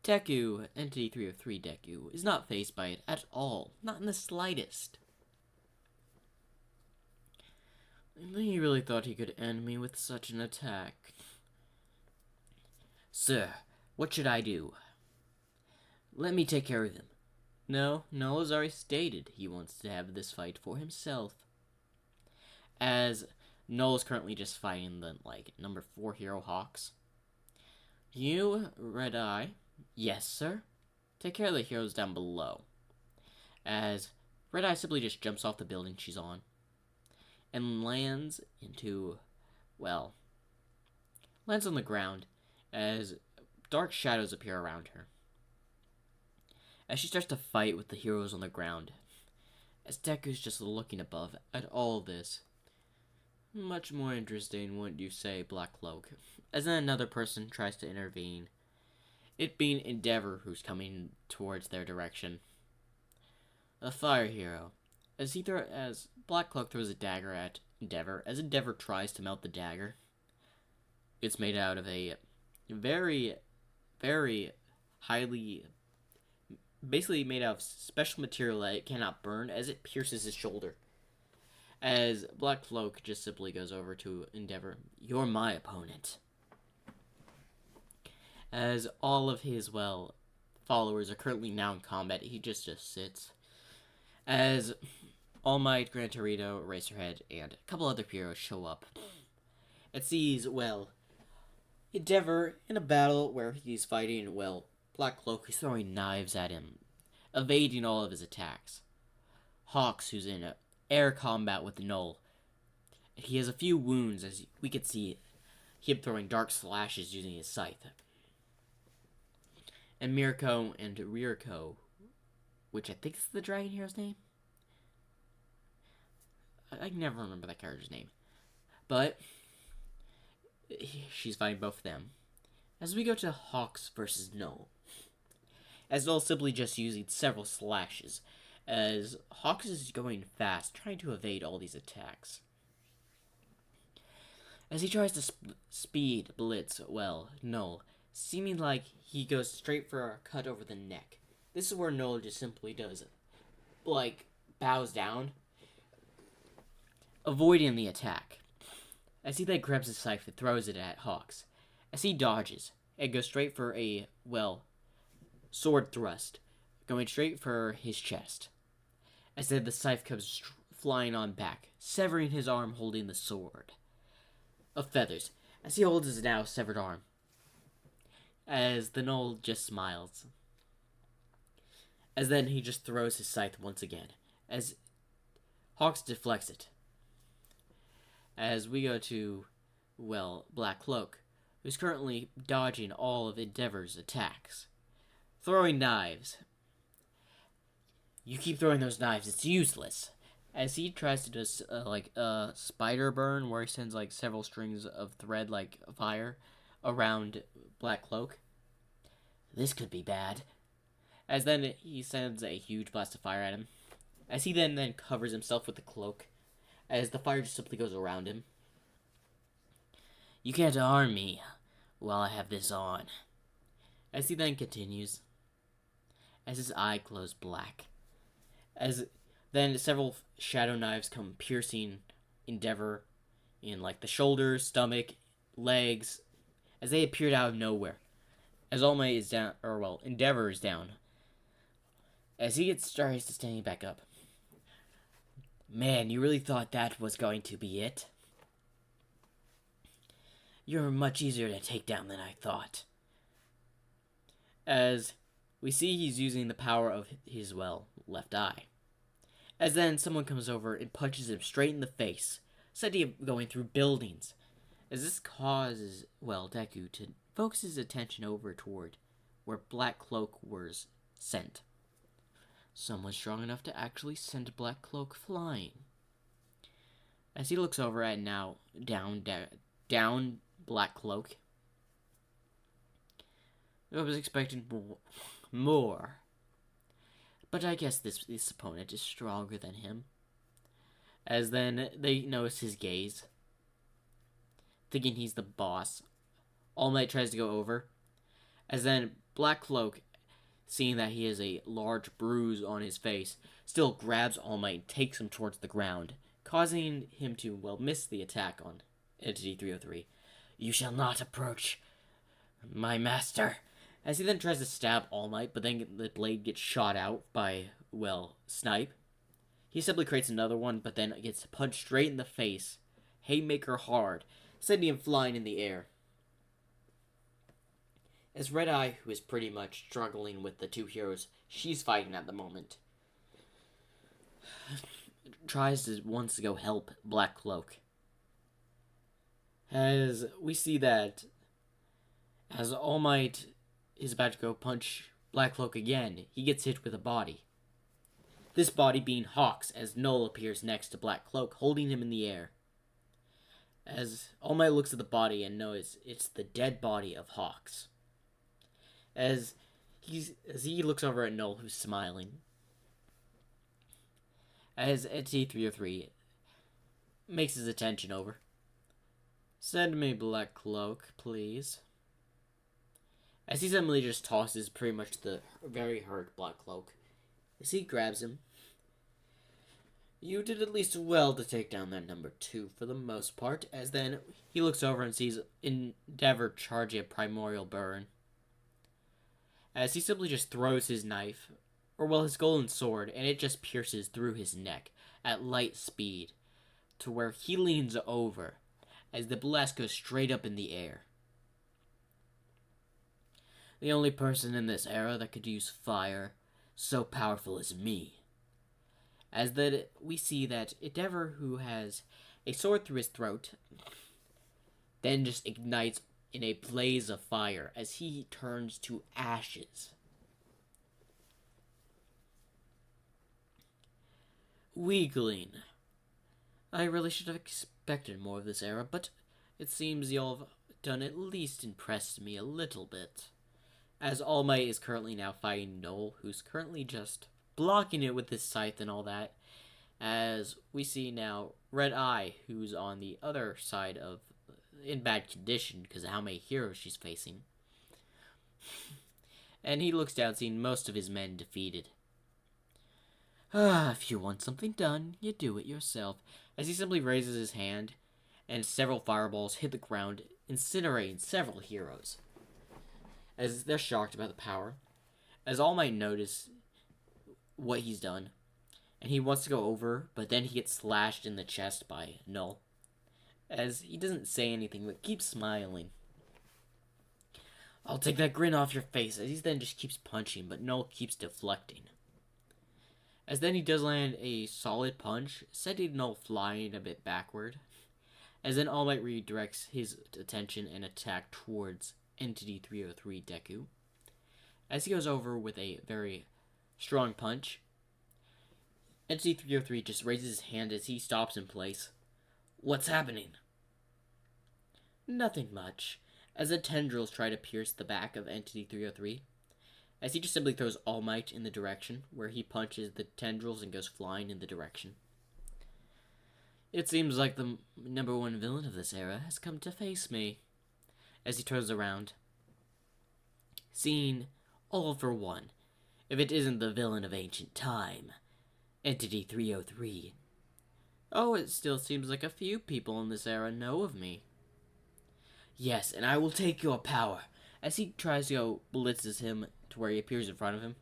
Deku, Entity 303 Deku, is not fazed by it at all, not in the slightest. He really thought he could end me with such an attack. Sir, what should I do? Let me take care of him. No, Null has already stated he wants to have this fight for himself. As Null is currently just fighting the, number 4 hero Hawks. You, Red Eye. Yes, sir. Take care of the heroes down below. As Red Eye simply just jumps off the building she's on. And lands into, well, lands on the ground as dark shadows appear around her. as she starts to fight with the heroes on the ground. As Deku's just looking above at all this. Much more interesting, wouldn't you say, Black Cloak? As then another person tries to intervene. It being Endeavor who's coming towards their direction. A fire hero. As Black Cloak throws a dagger at Endeavor, as Endeavor tries to melt the dagger. It's made out of a very, very highly, basically made out of special material that it cannot burn as it pierces his shoulder. As Black Cloak just simply goes over to Endeavor, "You're my opponent." As all of his, followers are currently now in combat, he just sits. As All Might, Gran Torino, Eraserhead, and a couple other heroes show up. It sees, Endeavor in a battle where he's fighting, Black Cloak is throwing knives at him, evading all of his attacks. Hawks, who's in air combat with Null. He has a few wounds, as we could see him throwing dark slashes using his scythe. And Mirko and Ririko, which I think is the dragon hero's name. I never remember that character's name. But she's fighting both of them. As we go to Hawks versus Null. As Null simply just using several slashes. As Hawks is going fast, trying to evade all these attacks. As he tries to speed blitz, Null, seeming like he goes straight for a cut over the neck. This is where Null just simply does, bows down, avoiding the attack. As he then grabs his scythe and throws it at Hawks. As he dodges, and goes straight for a, sword thrust, going straight for his chest. As then the scythe comes flying on back, severing his arm holding the sword of feathers, as he holds his now severed arm. As the Null just smiles. As then he just throws his scythe once again, as Hawks deflects it. As we go to, Black Cloak, who's currently dodging all of Endeavor's attacks. Throwing knives. "You keep throwing those knives, it's useless." As he tries to do a spider burn, where he sends several strings of thread fire around Black Cloak. This could be bad. As then he sends a huge blast of fire at him. As he then covers himself with the cloak. As the fire just simply goes around him. "You can't harm me while I have this on." As he then continues. As his eye glows black. As then several shadow knives come piercing Endeavor in the shoulder, stomach, legs, as they appeared out of nowhere. As All Might is down, Endeavor is down. As he starts to standing back up. "Man, you really thought that was going to be it? You're much easier to take down than I thought." As we see he's using the power of his, left eye. As then someone comes over and punches him straight in the face, sending him going through buildings. As this causes, Deku to focus his attention over toward where Black Cloak was sent. Someone strong enough to actually send Black Cloak flying. As he looks over at now down Black Cloak. I was expecting more. But I guess this opponent is stronger than him. As then they notice his gaze. Thinking he's the boss. All Might tries to go over. As then Black Cloak, seeing that he has a large bruise on his face, still grabs All Might and takes him towards the ground, causing him to, miss the attack on Entity 303. "You shall not approach my master." As he then tries to stab All Might, but then the blade gets shot out by, Snipe. He simply creates another one, but then gets punched straight in the face, haymaker hard, sending him flying in the air. As Red Eye, who is pretty much struggling with the two heroes she's fighting at the moment, wants to go help Black Cloak. As we see that, as All Might is about to go punch Black Cloak again. He gets hit with a body. This body being Hawk's, as Null appears next to Black Cloak, holding him in the air. As All Might looks at the body and knows it's the dead body of Hawk's. As he looks over at Null, who's smiling. As Entity 303 makes his attention over. Send me Black Cloak, please. As he suddenly just tosses pretty much the very hurt Black Cloak. As he grabs him. You did at least well to take down that number 2 for the most part, as then he looks over and sees Endeavor charging a primordial burn. As he simply just throws his knife, or well, his golden sword, and it just pierces through his neck at light speed, to where he leans over, as the blast goes straight up in the air. The only person in this era that could use fire so powerful as me. As that we see that Endeavor, who has a sword through his throat, then just ignites in a blaze of fire as he turns to ashes. Weakling. I really should have expected more of this era, but it seems y'all have done at least impressed me a little bit. As All Might is currently now fighting Null, who's currently just blocking it with his scythe and all that. As we see now Red Eye, who's on the other side of in bad condition because of how many heroes she's facing. And he looks down, seeing most of his men defeated. If you want something done, you do it yourself. As he simply raises his hand, and several fireballs hit the ground, incinerating several heroes. As they're shocked about the power. As All Might notice what he's done, and he wants to go over, but then he gets slashed in the chest by Null. As he doesn't say anything, but keeps smiling. I'll take that grin off your face, as he then just keeps punching, but Null keeps deflecting. As then he does land a solid punch, sending Null flying a bit backward. As then All Might redirects his attention and attack towards Entity 303 Deku. As he goes over with a very strong punch, Entity 303 just raises his hand as he stops in place. What's happening? Nothing much, as the tendrils try to pierce the back of Entity 303, as he just simply throws All Might in the direction, where he punches the tendrils and goes flying in the direction. It seems like the number 1 villain of this era has come to face me, as he turns around, seeing All for One, if it isn't the villain of ancient time, Entity 303. Oh, it still seems like a few people in this era know of me. Yes, and I will take your power. As he tries to go blitzes him to where he appears in front of him,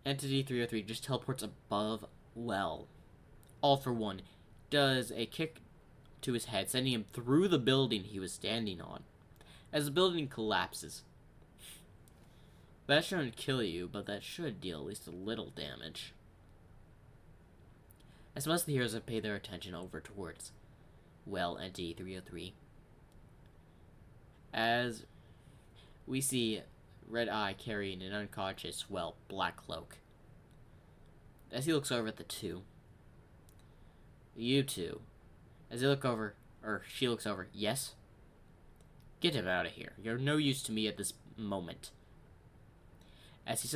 Entity 303 just teleports above well. All for One does a kick to his head, sending him through the building he was standing on, as the building collapses. That shouldn't kill you, but that should deal at least a little damage. As most of the heroes have paid their attention over towards, well, Entity 303. As we see Red Eye carrying an unconscious, well, Black Cloak. As he looks over at the two. You two. As they look over, or she looks over, yes? Get him out of here. You're no use to me at this moment. As she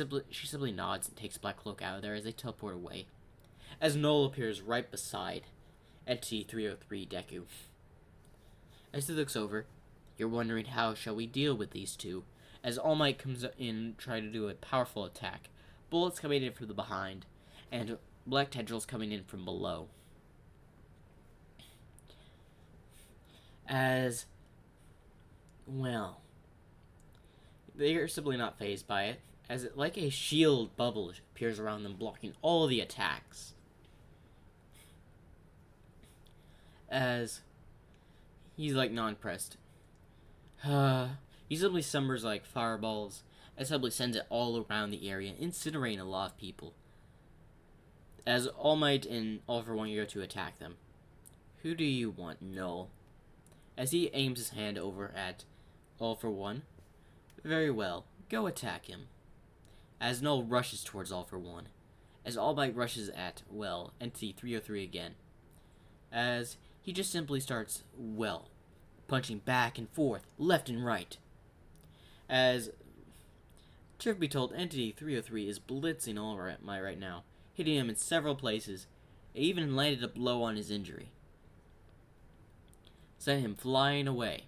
simply nods and takes Black Cloak out of there as they teleport away. As Null appears right beside Entity 303 Deku. As he looks over, you're wondering how shall we deal with these two, as All Might comes in trying to do a powerful attack, bullets coming in from the behind, and black tendrils coming in from below. As, well, they are simply not fazed by it, as it, like a shield bubble appears around them, blocking all the attacks. As he's like non-pressed. He simply summers like fireballs, and simply sends it all around the area, incinerating a lot of people. As All Might and All for One go to attack them. Who do you want, Null? As he aims his hand over at All for One. Very well. go attack him. As Null rushes towards All for One. As All Might rushes at, well, Entity 303 again. As he just simply starts, well, punching back and forth, left and right. As, truth be told, Entity 303 is blitzing All Might right now, hitting him in several places. It even landed a blow on his injury. Sent him flying away.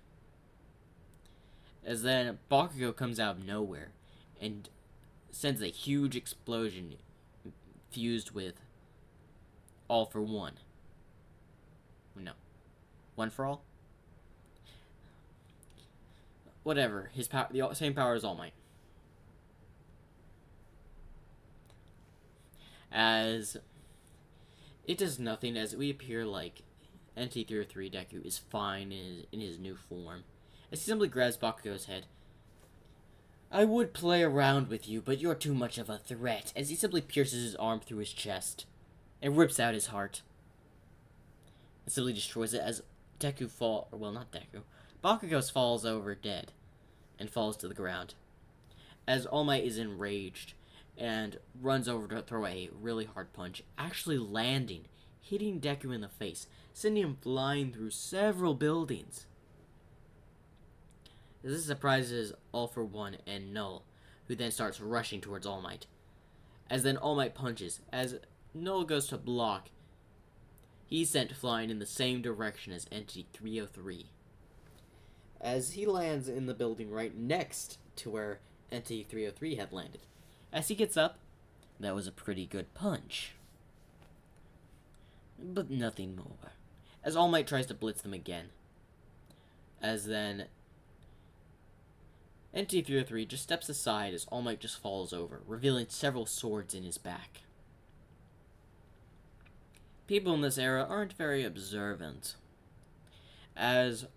As then Bakugo comes out of nowhere and sends a huge explosion fused with All for One. No. One for All? Whatever. His power, the same power as All Might. As it does nothing, as we appear like NT303 Deku is fine in his new form. As he simply grabs Bakugo's head. I would play around with you, but you're too much of a threat, as he simply pierces his arm through his chest and rips out his heart. And simply destroys it as Deku Bakugo falls over dead and falls to the ground. As All Might is enraged and runs over to throw a really hard punch, actually landing, hitting Deku in the face, sending him flying through several buildings. This surprises All for One and Null, who then starts rushing towards All Might. As then All Might punches, as Null goes to block, he's sent flying in the same direction as Entity 303. As he lands in the building right next to where Entity 303 had landed. As he gets up, that was a pretty good punch. But nothing more. As All Might tries to blitz them again. As then NT303 just steps aside as All Might just falls over, revealing several swords in his back. People in this era aren't very observant, as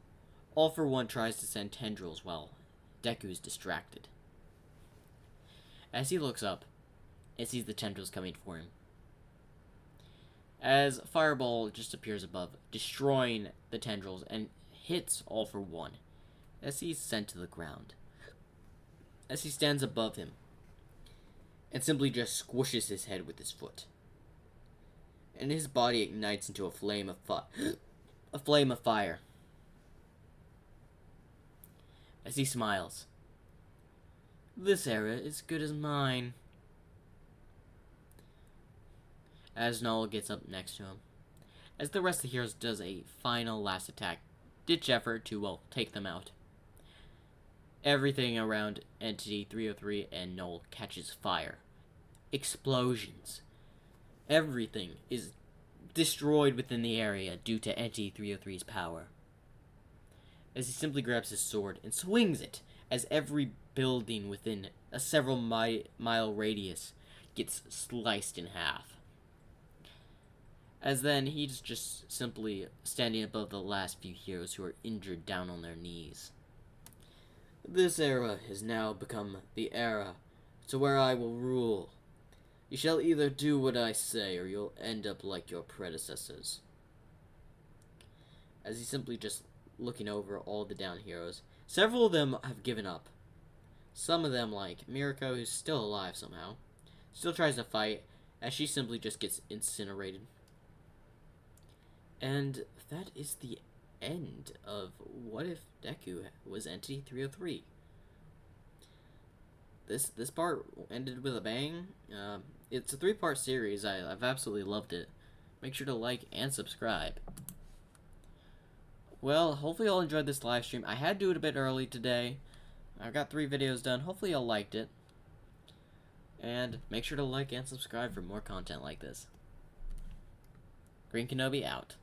All for One tries to send tendrils while Deku is distracted. As he looks up and sees the tendrils coming for him, as Fireball just appears above, destroying the tendrils and hits All for One as he's sent to the ground. As he stands above him and simply just squishes his head with his foot. And his body ignites into a flame of fire. As he smiles. This era is good as mine. As Null gets up next to him. As the rest of the heroes does a final last attack. Ditch effort to, well, take them out. Everything around Entity 303 and Null catches fire. Explosions. Everything is destroyed within the area due to Entity 303's power. As he simply grabs his sword and swings it, as every building within a several mile radius gets sliced in half. As then he's just simply standing above the last few heroes who are injured down on their knees. This era has now become the era to where I will rule. You shall either do what I say, or you'll end up like your predecessors. As he's simply just looking over all the down heroes, several of them have given up. Some of them, like Mirko, who's still alive somehow, still tries to fight, as she simply just gets incinerated. And that is the end of What If Deku was Entity 303. This part ended with a bang. It's a 3-part series. I've absolutely loved it. Make sure to like and subscribe. Well, hopefully y'all enjoyed this live stream. I had to do it a bit early today. I got 3 videos done. Hopefully y'all liked it. And make sure to like and subscribe for more content like this. Green Kenobi out.